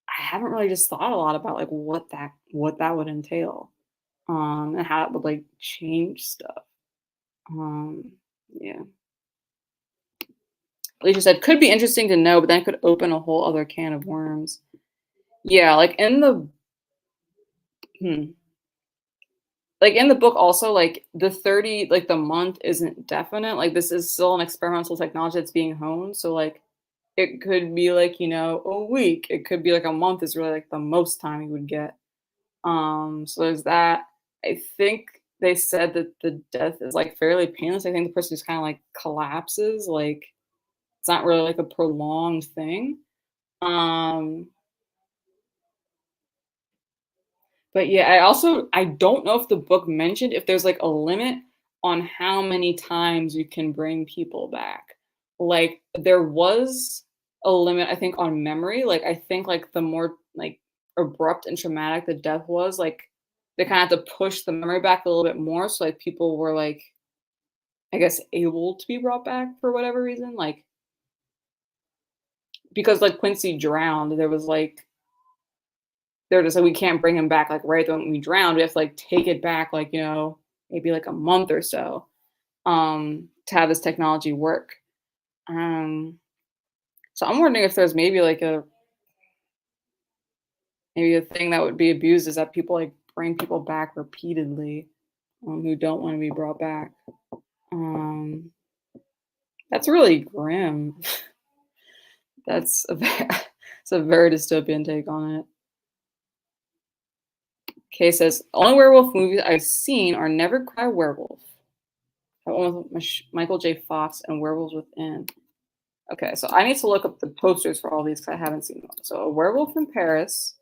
I haven't really just thought a lot about, like, what that would entail, and how it would, like, change stuff. Um, yeah. Alicia said, "Could be interesting to know, but then it could open a whole other can of worms." Yeah, hmm. Like, in the book also, like, the 30 like, the month isn't definite, like, this is still an experimental technology that's being honed, so, like, it could be, like, a week, it could be, like, a month is really, like, the most time you would get. So there's that. I think they said that the death is, like, fairly painless, I think the person just kinda, like, collapses, like, it's not really, like, a prolonged thing. Um But yeah, I don't know if the book mentioned if there's, like, a limit on how many times you can bring people back. Like, there was a limit, I think, on memory, like, I think, like, the more, like, abrupt and traumatic the death was, like, they kinda had to push the memory back a little bit more, so, like, people were, like, I guess, able to be brought back for whatever reason, like, because, like, Quincy drowned, there was, like, they're just like, "We can't bring him back, like, right when we drowned, we have to, like, take it back, like, maybe, like, a month or so, to have this technology work." Um, so I'm wondering if there's maybe a thing that would be abused is that people, like, bring people back repeatedly, who don't wanna be brought back. Um, that's really grim. That's a ve it's a very dystopian take on it. Kay says, "Only werewolf movies I've seen are Never Cry Werewolf." That one with Michael J. Fox and Werewolves Within. Okay, so I need to look up the posters for all these because I haven't seen one. So A Werewolf in Paris.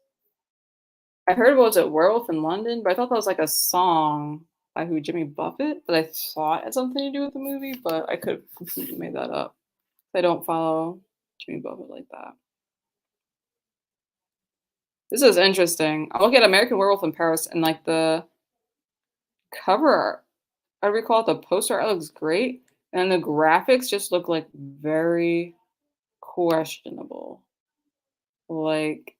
I heard about was it Werewolf in London, but I thought that was like a song by Jimmy Buffett, but I thought it had something to do with the movie, but I could have completely made that up. I don't follow Jimmy Buffett like that. This is interesting. I'm looking at American Werewolf in Paris and like the cover art, I recall it, the poster art looks great. And the graphics just look like very questionable. Like,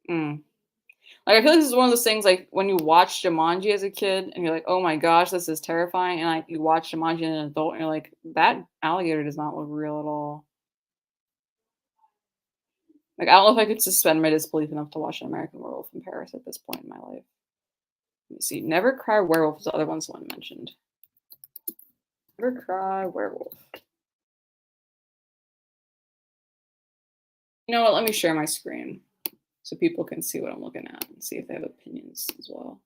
mm. Like, I feel like this is one of those things, like, when you watch Jumanji as a kid and you're like, "Oh my gosh, this is terrifying," and, like, you watch Jumanji as an adult and you're like, "That alligator does not look real at all." Like, I don't know if I could suspend my disbelief enough to watch an American Werewolf in Paris at this point in my life. Let me see. Never Cry Werewolf is the other one someone mentioned. Never Cry Werewolf. You know what? Let me share my screen so people can see what I'm looking at and see if they have opinions as well.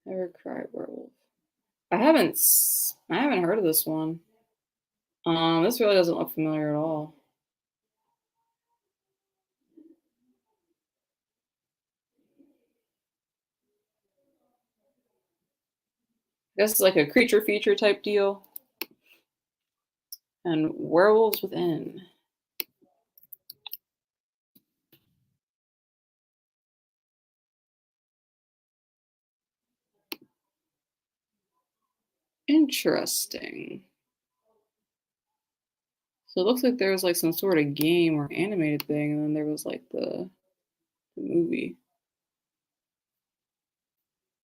Never Cry Werewolf. I haven't heard of this one. This really doesn't look familiar at all. I guess it's like a creature feature type deal. And Werewolves Within. Interesting. So it looks like there was like some sort of game or animated thing, and then there was like the movie.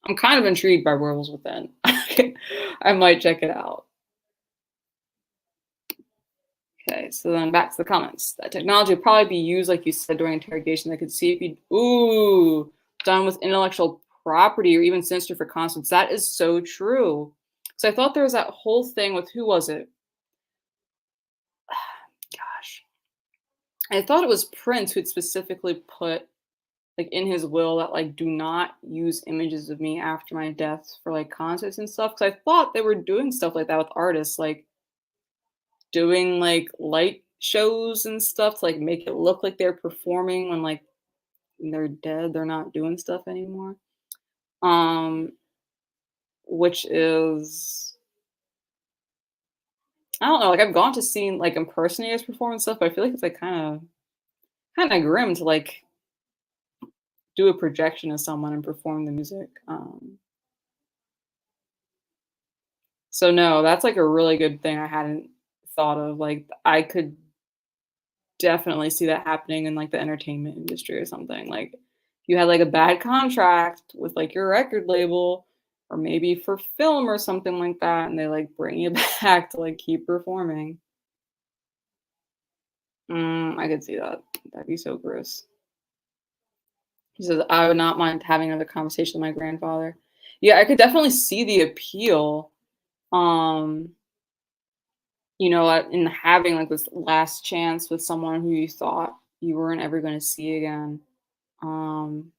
I'm kind of intrigued by Werewolves Within. I might check it out. Okay, so then back to the comments. That technology would probably be used, like you said, during interrogation. That could see if you, ooh, done with intellectual property or even sinister for constants. That is so true. So I thought there was that whole thing with who was it? Gosh, I thought it was Prince who'd specifically put like in his will that like do not use images of me after my death for like concerts and stuff. Because I thought they were doing stuff like that with artists, like doing like light shows and stuff to like make it look like they're performing when like they're dead, they're not doing stuff anymore. Um, which is I don't know, like I've gone to see like impersonators perform and stuff, but I feel like it's like kind of grim to like do a projection of someone and perform the music. So no, that's like a really good thing I hadn't thought of. Like I could definitely see that happening in like the entertainment industry or something. Like you had like a bad contract with like your record label or maybe for film or something like that and they like bring you back to like keep performing. I could see that. That'd be so gross. He says, I would not mind having another conversation with my grandfather. Yeah, I could definitely see the appeal. Um, in having like this last chance with someone who you thought you weren't ever going to see again. Um,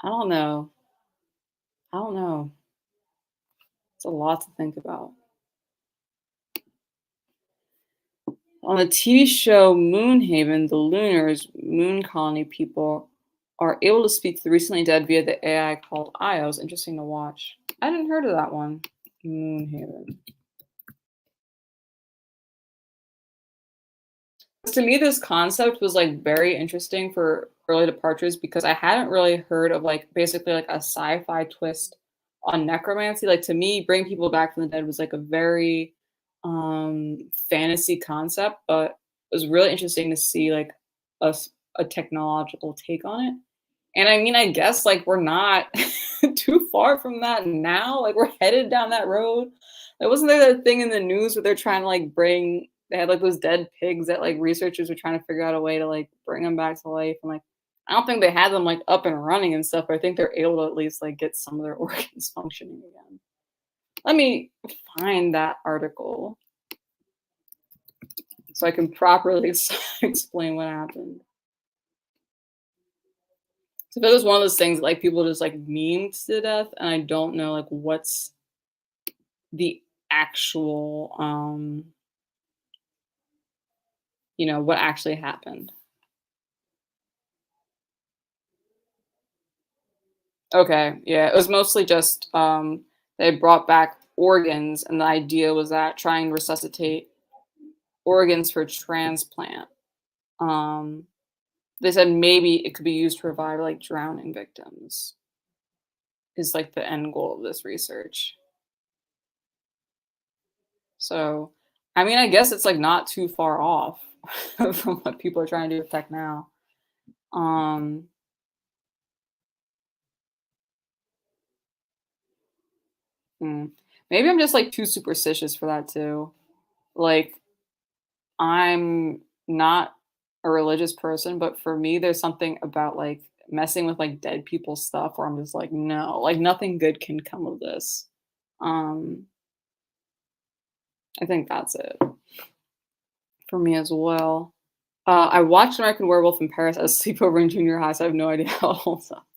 I don't know. I don't know. It's a lot to think about. On the TV show Moonhaven, the Lunars, moon colony people, are able to speak to the recently dead via the AI called Ios. Interesting to watch. I didn't heard of that one. Moonhaven. To me, this concept was like very interesting for early departures because I hadn't really heard of like basically like a sci-fi twist on necromancy. Like to me, bring people back from the dead was like a very fantasy concept, but it was really interesting to see like a technological take on it. And I mean, I guess like we're not too far from that now. Like we're headed down that road. Like, wasn't there that thing in the news where they're trying to like bring they had like those dead pigs that like researchers were trying to figure out a way to like bring them back to life and like I don't think they had them like up and running and stuff, but I think they're able to at least like get some of their organs functioning again. Let me find that article so I can properly explain what happened. So if it was one of those things that, like people just like memed to death, and I don't know like what's the actual what actually happened. Okay, yeah, it was mostly just they brought back organs, and the idea was that trying to resuscitate organs for transplant. Um, they said maybe it could be used to revive like drowning victims. Is like the end goal of this research. So, I mean, I guess it's like not too far off from what people are trying to do with tech now. Um, hmm. Maybe I'm just like too superstitious for that too. Like, I'm not a religious person, but for me, there's something about like messing with like dead people stuff where I'm just like, no, like nothing good can come of this. Um, I think that's it for me as well. I watched American Werewolf in Paris as a sleepover in junior high, so I have no idea how it holds up.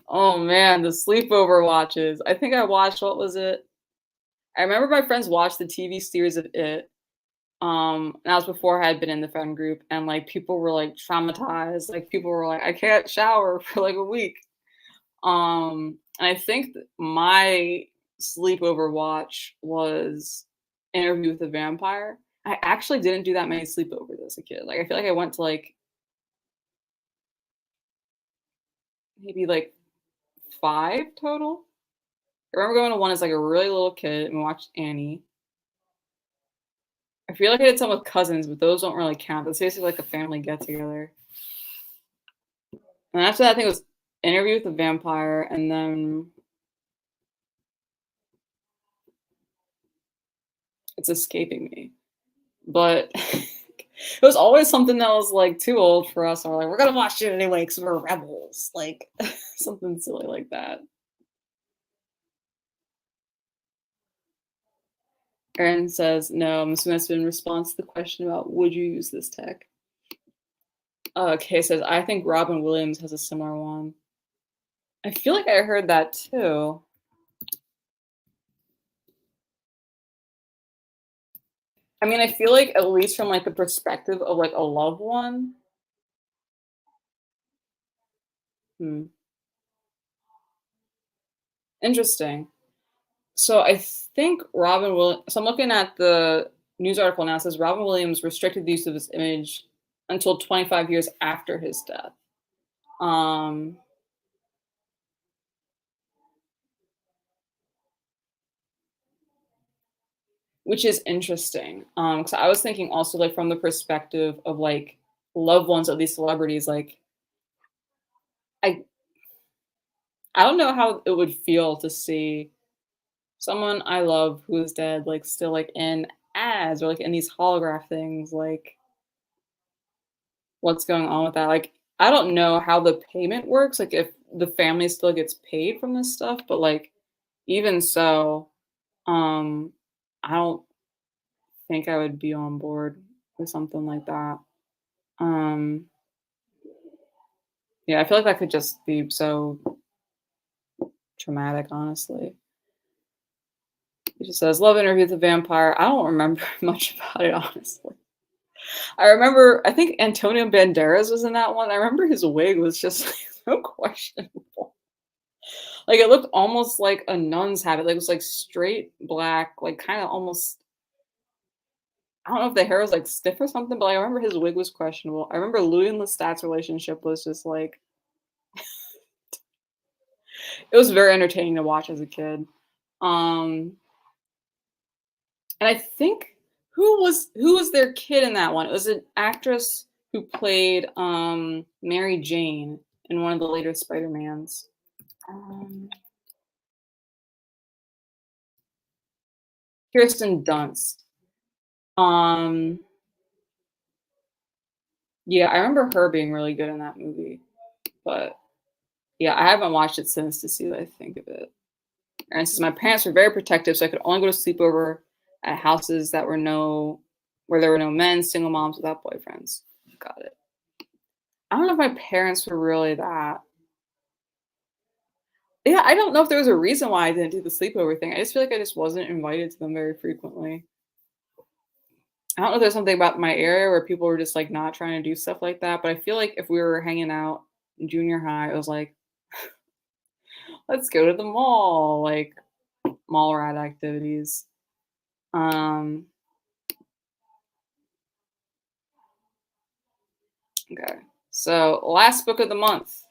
Oh man, the sleepover watches. I think I watched what was it? I remember my friends watched the TV series of it. And that was before I had been in the friend group, and like people were like traumatized. Like people were like, I can't shower for like a week. And I think my sleepover watch was Interview with the Vampire. I actually didn't do that many sleepovers as a kid. Like I feel like I went to like maybe like 5 total. I remember going to one as like a really little kid and we watched Annie. I feel like I did some with cousins, but those don't really count. That's basically like a family get together. And after that, I think it was Interview with the Vampire, and then it's escaping me. But it was always something that was like too old for us. And we're like, we're gonna watch it anyway because we're rebels. Like something silly like that. Aaron says, no, I'm assuming that's in response to the question about would you use this tech? Kay says, I think Robin Williams has a similar one. I feel like I heard that too. I mean, I feel like at least from like the perspective of like a loved one. Hmm. Interesting. So I think Robin Williams. So I'm looking at the news article now. It says Robin Williams restricted the use of his image until 25 years after his death. Um, which is interesting. Because I was thinking also like from the perspective of like loved ones of these celebrities. Like I I don't know how it would feel to see someone I love who is dead like still like in ads or like in these holograph things. Like what's going on with that? Like, I don't know how the payment works, like, if the family still gets paid from this stuff, but, like, even so, um, I don't think I would be on board with something like that. Um, yeah, I feel like that could just be so traumatic, honestly. He just says, "Love Interview with the Vampire." I don't remember much about it, honestly. I remember I think Antonio Banderas was in that one. I remember his wig was just, like, so questionable. Like, it looked almost like a nun's habit, like, it was, like, straight black, like, kinda almost I don't know if the hair was, like, stiff or something, but I remember his wig was questionable. I remember Louis and Lestat's relationship was just, like it was very entertaining to watch as a kid. Um, and I think who was their kid in that one? It was an actress who played, Mary Jane in one of the later Spider-Mans. Um, Kirsten Dunst. Um Yeah, I remember her being really good in that movie, but yeah, I haven't watched it since to see what I think of it. And since my parents were very protective, so I could only go to sleepover at houses that were no where there were no men, single moms without boyfriends. Got it. I don't know if my parents were really that. Yeah, I don't know if there was a reason why I didn't do the sleepover thing. I just feel like I just wasn't invited to them very frequently. I don't know if there's something about my area where people were just like not trying to do stuff like that, but I feel like if we were hanging out in junior high, it was like let's go to the mall, like mall rat activities. Um, okay. So last book of the month.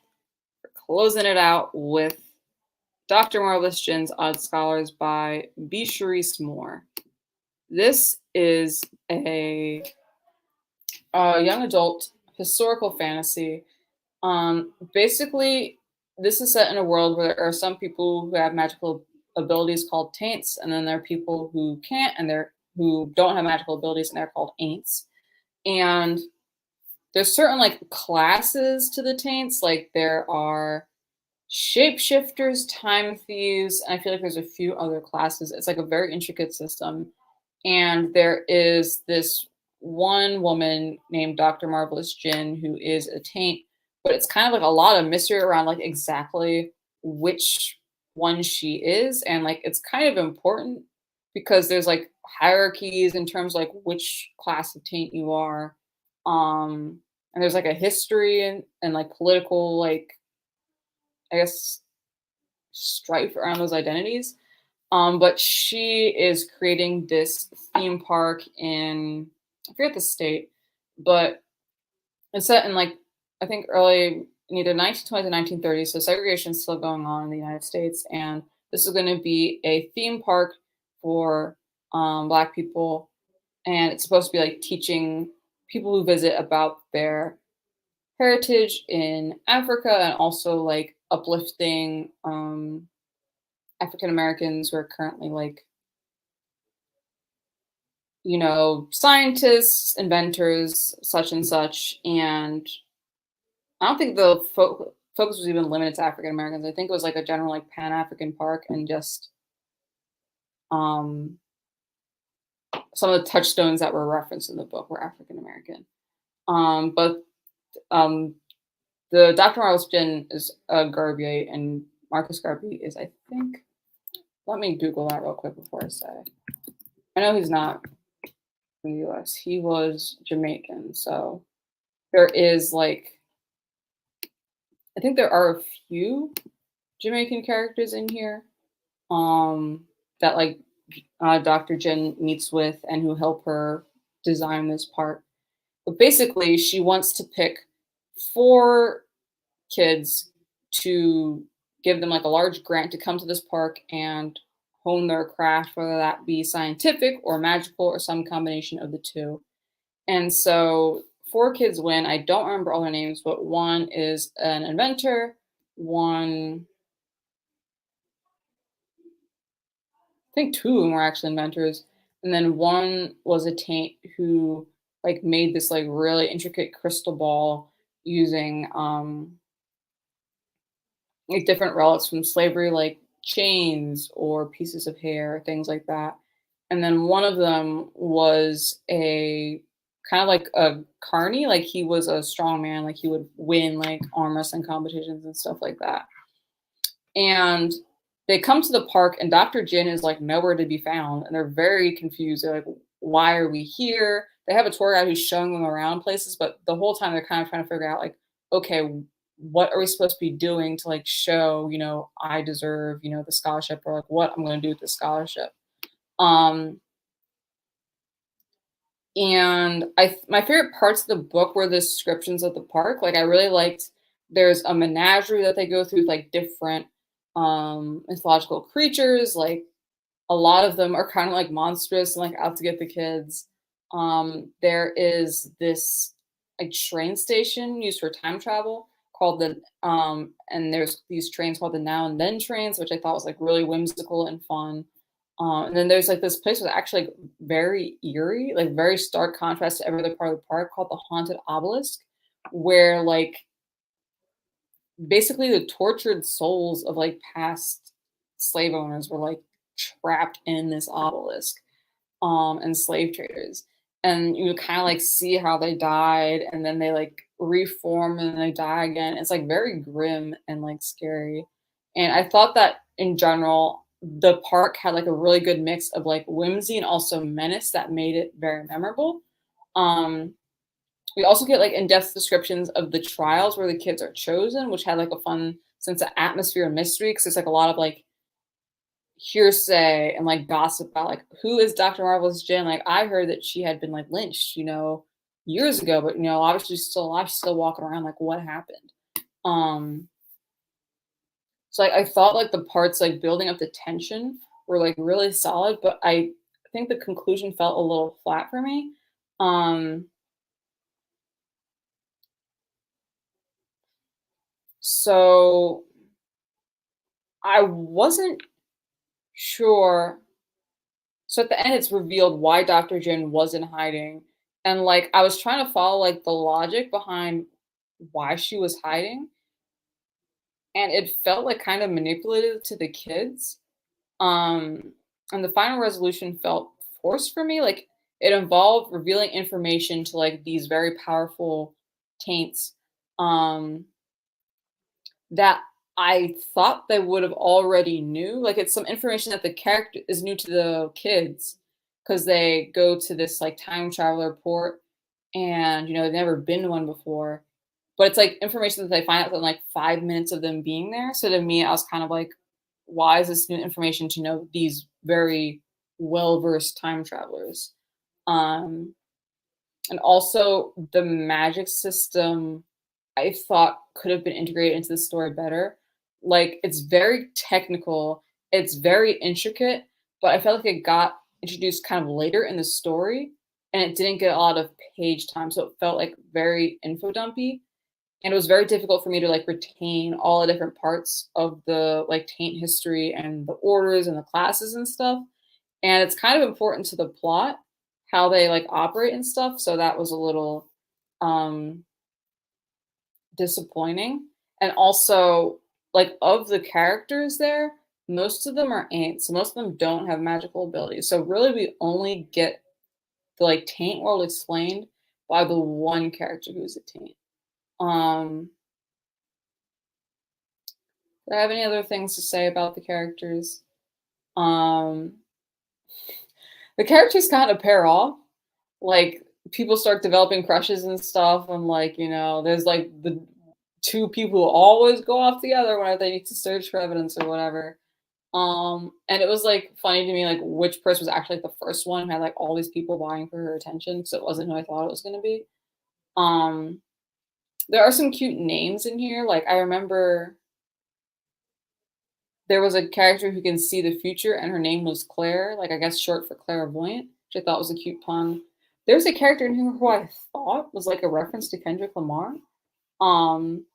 We're closing it out with Dr. Marvellous Djinn's Odd Scholars by B. Sharise Moore. This is a young adult historical fantasy. Basically, this is set in a world where there are some people who have magical abilities called taints, and then there are people who can't, and they're who don't have magical abilities, and they're called ain'ts. And there's certain like classes to the taints, like there are shapeshifters, time thieves, and I feel like there's a few other classes. It's like a very intricate system. And there is this one woman named Dr. Marvellous Djinn who is a taint, but it's kind of like a lot of mystery around like exactly which one she is. And like it's kind of important because there's like hierarchies in terms of, like which class of taint you are. And there's like a history and like political like I guess strife around those identities. But she is creating this theme park in I forget the state, but it's set in like I think early in either 1920s or 1930s. So segregation is still going on in the United States, and this is going to be a theme park for Black people. and it's supposed to be like teaching people who visit about their heritage in Africa and also like uplifting African Americans who are currently like, scientists, inventors, such and such. And I don't think the focus was even limited to African Americans. I think it was like a general like Pan African park, and just um, some of the touchstones that were referenced in the book were African American. But um, the Dr. Marvellus Djinn is Garbier, and Marcus Garbier is, I think. Let me Google that real quick before I say. I know he's not in the U.S. He was Jamaican, so there is like, I think there are a few Jamaican characters in here that like Dr. Djinn meets with and who help her design this park. But basically, she wants to pick 4 kids to give them like a large grant to come to this park and hone their craft, whether that be scientific or magical or some combination of the two. And so 4 kids win. I don't remember all their names, but one is an inventor, one, I think 2 of them were actually inventors, and then one was a taint who like made this like really intricate crystal ball using like different relics from slavery, like chains or pieces of hair, things like that. And then one of them was a kind of like a carny, like he was a strong man, like he would win like arm wrestling competitions and stuff like that. And they come to the park, and Dr. Djinn is like nowhere to be found, and they're very confused. They're like, "Why are we here?" They have a tour guide who's showing them around places, but the whole time they're kind of trying to figure out like, okay, what are we supposed to be doing to like show, I deserve, the scholarship, or like what I'm going to do with the scholarship. Um, and my favorite parts of the book were the descriptions of the park. Like I really liked, there's a menagerie that they go through with like different mythological creatures. Like a lot of them are kind of like monstrous and like out to get the kids. There is this like train station used for time travel called the and there's these trains called the Now and Then trains, which I thought was like really whimsical and fun. And then there's like this place was actually like very eerie, like very stark contrast to every other part of the park, called the Haunted Obelisk, where like basically the tortured souls of like past slave owners were like trapped in this obelisk, and slave traders. And you kind of like see how they died, and then they like reform and they die again. It's like very grim and like scary. And I thought that in general, the park had like a really good mix of like whimsy and also menace that made it very memorable. Um, we also get like in-depth descriptions of the trials where the kids are chosen, which had like a fun sense of atmosphere and mystery, because there's like a lot of like hearsay and like gossip about like who is Dr. Marvellus Djinn. Like I heard that she had been like lynched, years ago, but obviously she's still alive, she's still walking around. Like what happened? Um, so like I thought like the parts like building up the tension were like really solid, but I think the conclusion felt a little flat for me. Um, so I wasn't sure. So at the end, it's revealed why Dr. Djinn was in hiding. And like I was trying to follow like the logic behind why she was hiding. And it felt like kind of manipulative to the kids. Um, and the final resolution felt forced for me. Like it involved revealing information to like these very powerful taints. Um, that I thought they would have already knew. Like it's some information that the character is new to the kids, because they go to this like time traveler port, and they've never been to one before. But it's like information that they find out within like 5 minutes of them being there. So to me, I was kind of like, why is this new information to know these very well versed time travelers? Um, and also the magic system I thought could have been integrated into the story better. Like it's very technical, it's very intricate, but I felt like it got introduced kind of later in the story. and it didn't get a lot of page time, so it felt like very info dumpy. And it was very difficult for me to like retain all the different parts of the like taint history and the orders and the classes and stuff. And it's kind of important to the plot how they like operate and stuff. So that was a little um disappointing. And also, like of the characters there, most of them are ain'ts. So most of them don't have magical abilities. So really we only get the like taint world explained by the one character who's a taint. Um do I have any other things to say about the characters? Um the characters kind of pair off. Like people start developing crushes and stuff, and like, there's like the two people who always go off together whenever they need to search for evidence or whatever. And it was like funny to me, like which person was actually like the first one who had like all these people vying for her attention, so it wasn't who I thought it was gonna be. Um, there are some cute names in here. Like I remember there was a character who can see the future, and her name was Claire, like I guess short for clairvoyant, which I thought was a cute pun. There's a character in here who I thought was like a reference to Kendrick Lamar. Um,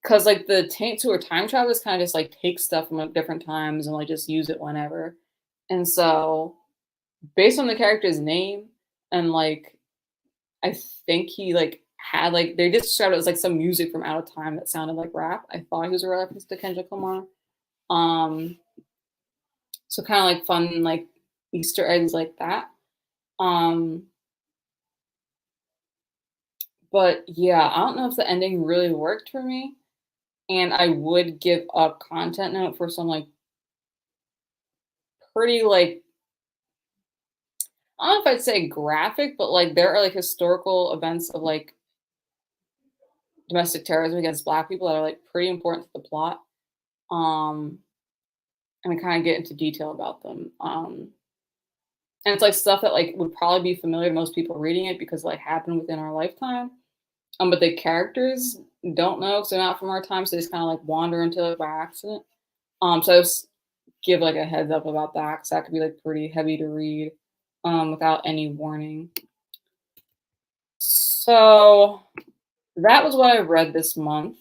because like the taints who are time travelers kind of just like take stuff from like different times and like just use it whenever. And so based on the character's name and like I think he like had like they just described it as like some music from out of time that sounded like rap. I thought he was a reference to Kendrick Lamar. Um so kind of like fun like Easter eggs like that. Um but yeah, I don't know if the ending really worked for me. And I would give a content note for some like pretty like I don't know if I'd say graphic, but like there are like historical events of like domestic terrorism against black people that are like pretty important to the plot. Um and we kind of get into detail about them. And it's like stuff that like would probably be familiar to most people reading it because like happened within our lifetime. But the characters don't know because they're not from our time, so they just kind of like wander into it by accident. So I just give like a heads up about that because that could be like pretty heavy to read without any warning. So that was what I read this month.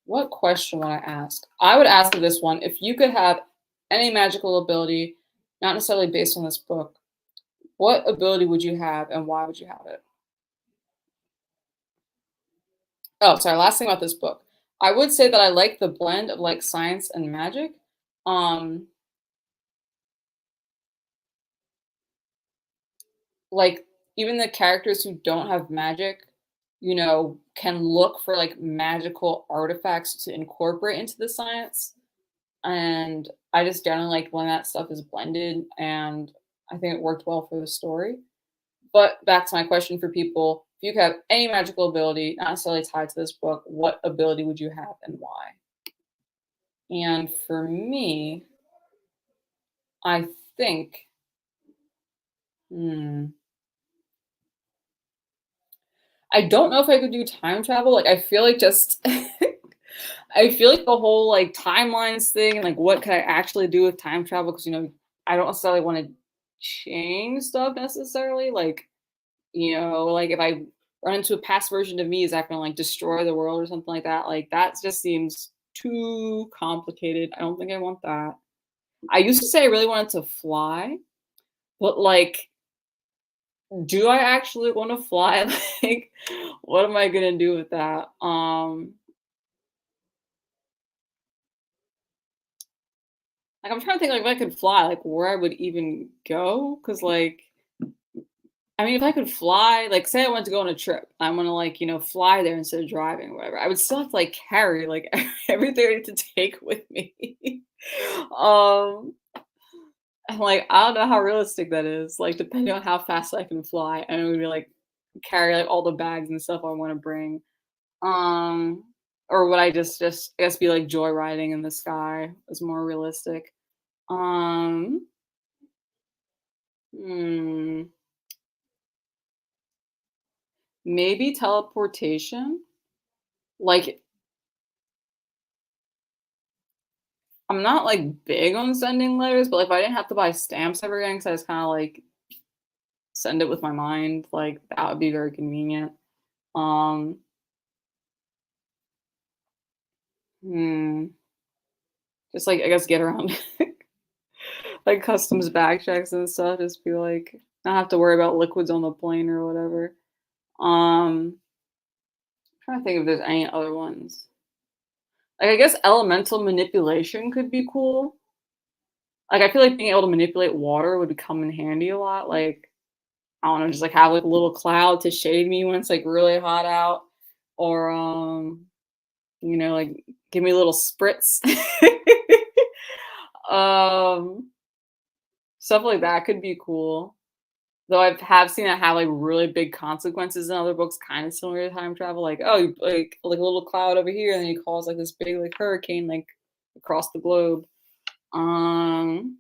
What question would I ask? I would ask this one: if you could have any magical ability, not necessarily based on this book, what ability would you have and why would you have it? Oh, sorry, last thing about this book. I would say that I like the blend of like science and magic. Um, like even the characters who don't have magic, can look for like magical artifacts to incorporate into the science. And I just generally like when that stuff is blended, and I think it worked well for the story. But back to my question for people, if you could have any magical ability, not necessarily tied to this book, what ability would you have and why? And for me, I think, hmm, I don't know if I could do time travel. Like, I feel like just, I feel like the whole like timelines thing and like what can I actually do with time travel? Because, I don't necessarily want to change stuff necessarily. Like if I run into a past version of me, is that gonna like destroy the world or something like that? Like that just seems too complicated. I don't think I want that. I used to say I really wanted to fly, but like, do I actually want to fly? Like, what am I gonna do with that? Like I'm trying to think like if I could fly, like where I would even go, because like I mean, if I could fly, like say I wanted to go on a trip, I want to like, fly there instead of driving or whatever. I would still have to like carry like everything I need to take with me. um and like I don't know how realistic that is. Like depending on how fast I can fly, and it would be like carry like all the bags and stuff I want to bring. Um or would I just I guess be like joyriding in the sky is more realistic. Um hmm, maybe teleportation. Like I'm not like big on sending letters, but like if I didn't have to buy stamps ever again, because I was kind of like send it with my mind, like, that would be very convenient. Um, hmm, just, like, I guess get around, like, customs bag checks and stuff, just be like not have to worry about liquids on the plane or whatever. Trying to think if there's any other ones. Like, I guess elemental manipulation could be cool. Like, I feel like being able to manipulate water would come in handy a lot, like, I don't know, just, like, have, like, a little cloud to shade me when it's, like, really hot out or, like, give me a little spritz. Um, Stuff like that could be cool. Though have seen it have, like, really big consequences in other books, kinda similar to time travel, like, oh, you like, a little cloud over here, and then you cause, like, this big, like, hurricane, like, across the globe. Um,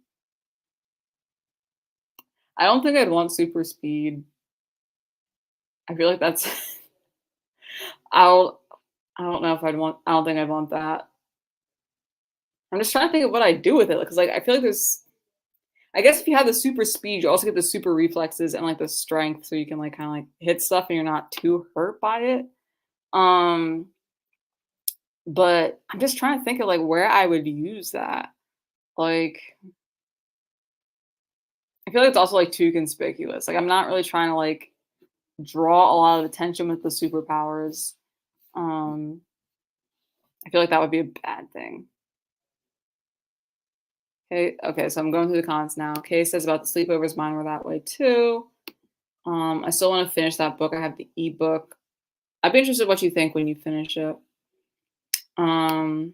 I don't think I'd want super speed. I feel like that's I'll I don't know if I don't think I'd want that. I'm just trying to think of what I'd do with it, because like, I feel like there's I guess if you have the super speed, you also get the super reflexes and, like, the strength, so you can, like, kinda, like, hit stuff and you're not too hurt by it. Um, but I'm just trying to think of, like, where I would use that. Like, I feel like it's also, like, too conspicuous. Like, I'm not really trying to, like, draw a lot of attention with the superpowers. Um, I feel like that would be a bad thing. Okay, so I'm going through the comments now. Kay says about the sleepovers, mine were that way too. I still want to finish that book. I have the ebook. I'd be interested what you think when you finish it. Um,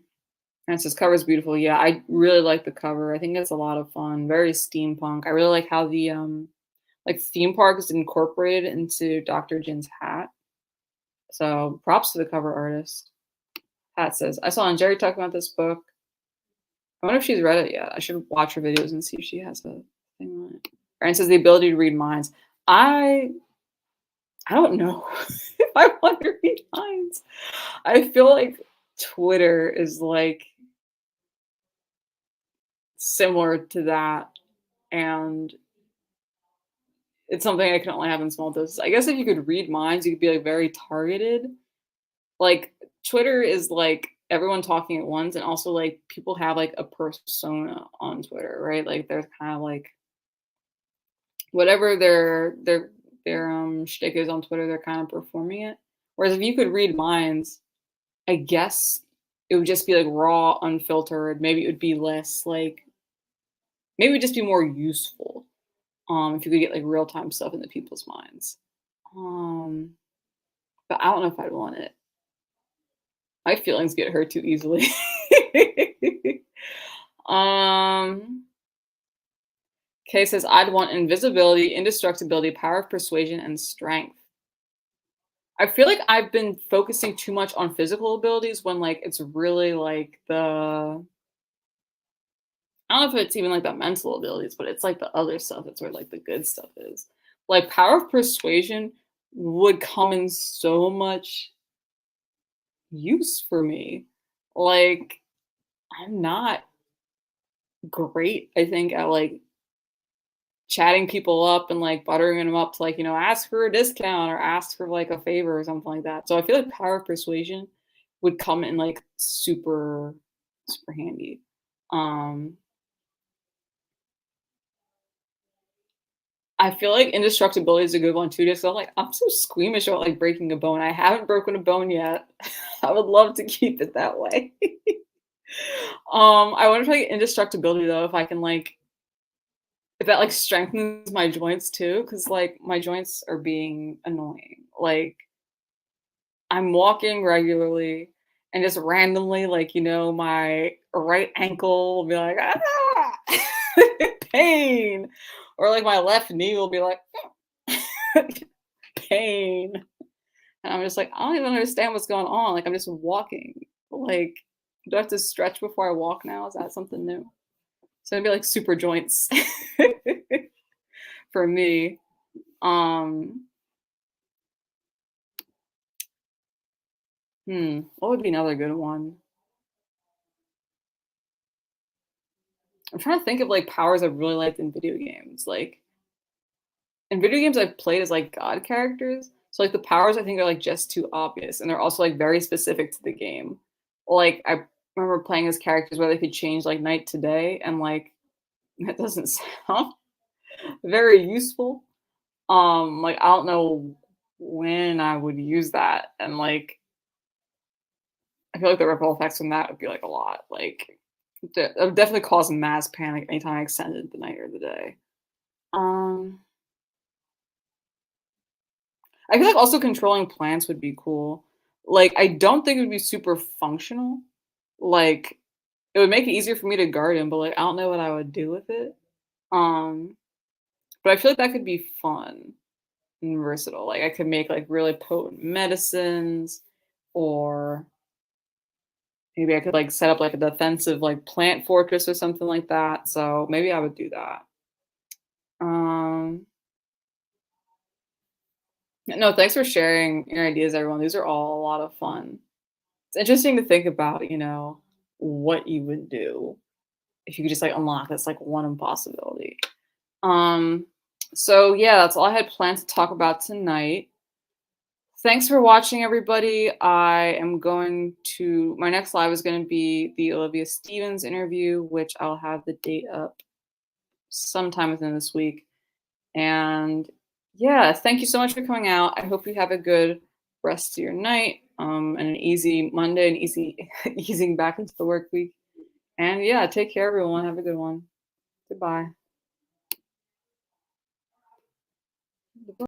and it says cover is beautiful. Yeah, I really like the cover. I think it's a lot of fun. Very steampunk. I really like how the like theme park is incorporated into Dr. Jin's hat. So props to the cover artist. Hat says, I saw on Jerry talking about this book. I wonder if she's read it yet. I should watch her videos and see if she has a thing on it. Aaron says the ability to read minds. I I don't know if I want to read minds. I feel like Twitter is like similar to that, and it's something I can only have in small doses. I guess if you could read minds, you could be like very targeted. Like Twitter is like everyone talking at once, and also like people have like a persona on Twitter, right? Like they're kind of like whatever their shtick is on Twitter, they're kind of performing it. Whereas if you could read minds, I guess it would just be like raw, unfiltered. Maybe it would be less like maybe it would just be more useful. If you could get like real time stuff into people's minds. Um, but I don't know if I'd want it. My feelings get hurt too easily. um, Kay says I'd want invisibility, indestructibility, power of persuasion, and strength. I feel like I've been focusing too much on physical abilities when like it's really like the I don't know if it's even like the mental abilities, but it's like the other stuff that's where like the good stuff is. Like power of persuasion would come in so much use for me. Like I'm not great, I think, at like chatting people up and like buttering them up to like, ask for a discount or ask for like a favor or something like that. So I feel like power of persuasion would come in like super, super handy. Um, I feel like indestructibility is a good one too. Just 'cause I'm so squeamish about like breaking a bone. I haven't broken a bone yet. I would love to keep it that way. I want to try indestructibility though, if I can like if that like strengthens my joints too, because like my joints are being annoying. Like I'm walking regularly and just randomly, like, my right ankle will be like, ah, pain. Or like my left knee will be like, pain. And I'm just like, I don't even understand what's going on. Like, I'm just walking. Like, do I have to stretch before I walk now? Is that something new? So it'd be like super joints for me. Um, what would be another good one? I'm trying to think of like powers I've really liked in video games. Like, in video games I've played as like god characters. So like the powers I think are like just too obvious, and they're also like very specific to the game. Like I remember playing as characters where they could change like night to day, and like that doesn't sound very useful. Like I don't know when I would use that, and like I feel like the ripple effects from that would be like a lot. Like it would definitely cause mass panic anytime I extended the night or the day. Um, I feel like also controlling plants would be cool. Like I don't think it would be super functional. Like it would make it easier for me to garden, but like I don't know what I would do with it. Um, but I feel like that could be fun and versatile. Like I could make like really potent medicines, or maybe I could like set up like a defensive like plant fortress or something like that. So maybe I would do that. Um, no, thanks for sharing your ideas, everyone. These are all a lot of fun. It's interesting to think about, what you would do if you could just like unlock this like one impossibility. Um, so yeah, that's all I had planned to talk about tonight. Thanks for watching, everybody. I am going to my next live is going to be the Olivia Stevens interview, which I'll have the date up sometime within this week. And yeah, thank you so much for coming out. I hope you have a good rest of your night, and an easy Monday and easy easing back into the work week. And yeah, take care, everyone. Have a good one. Goodbye.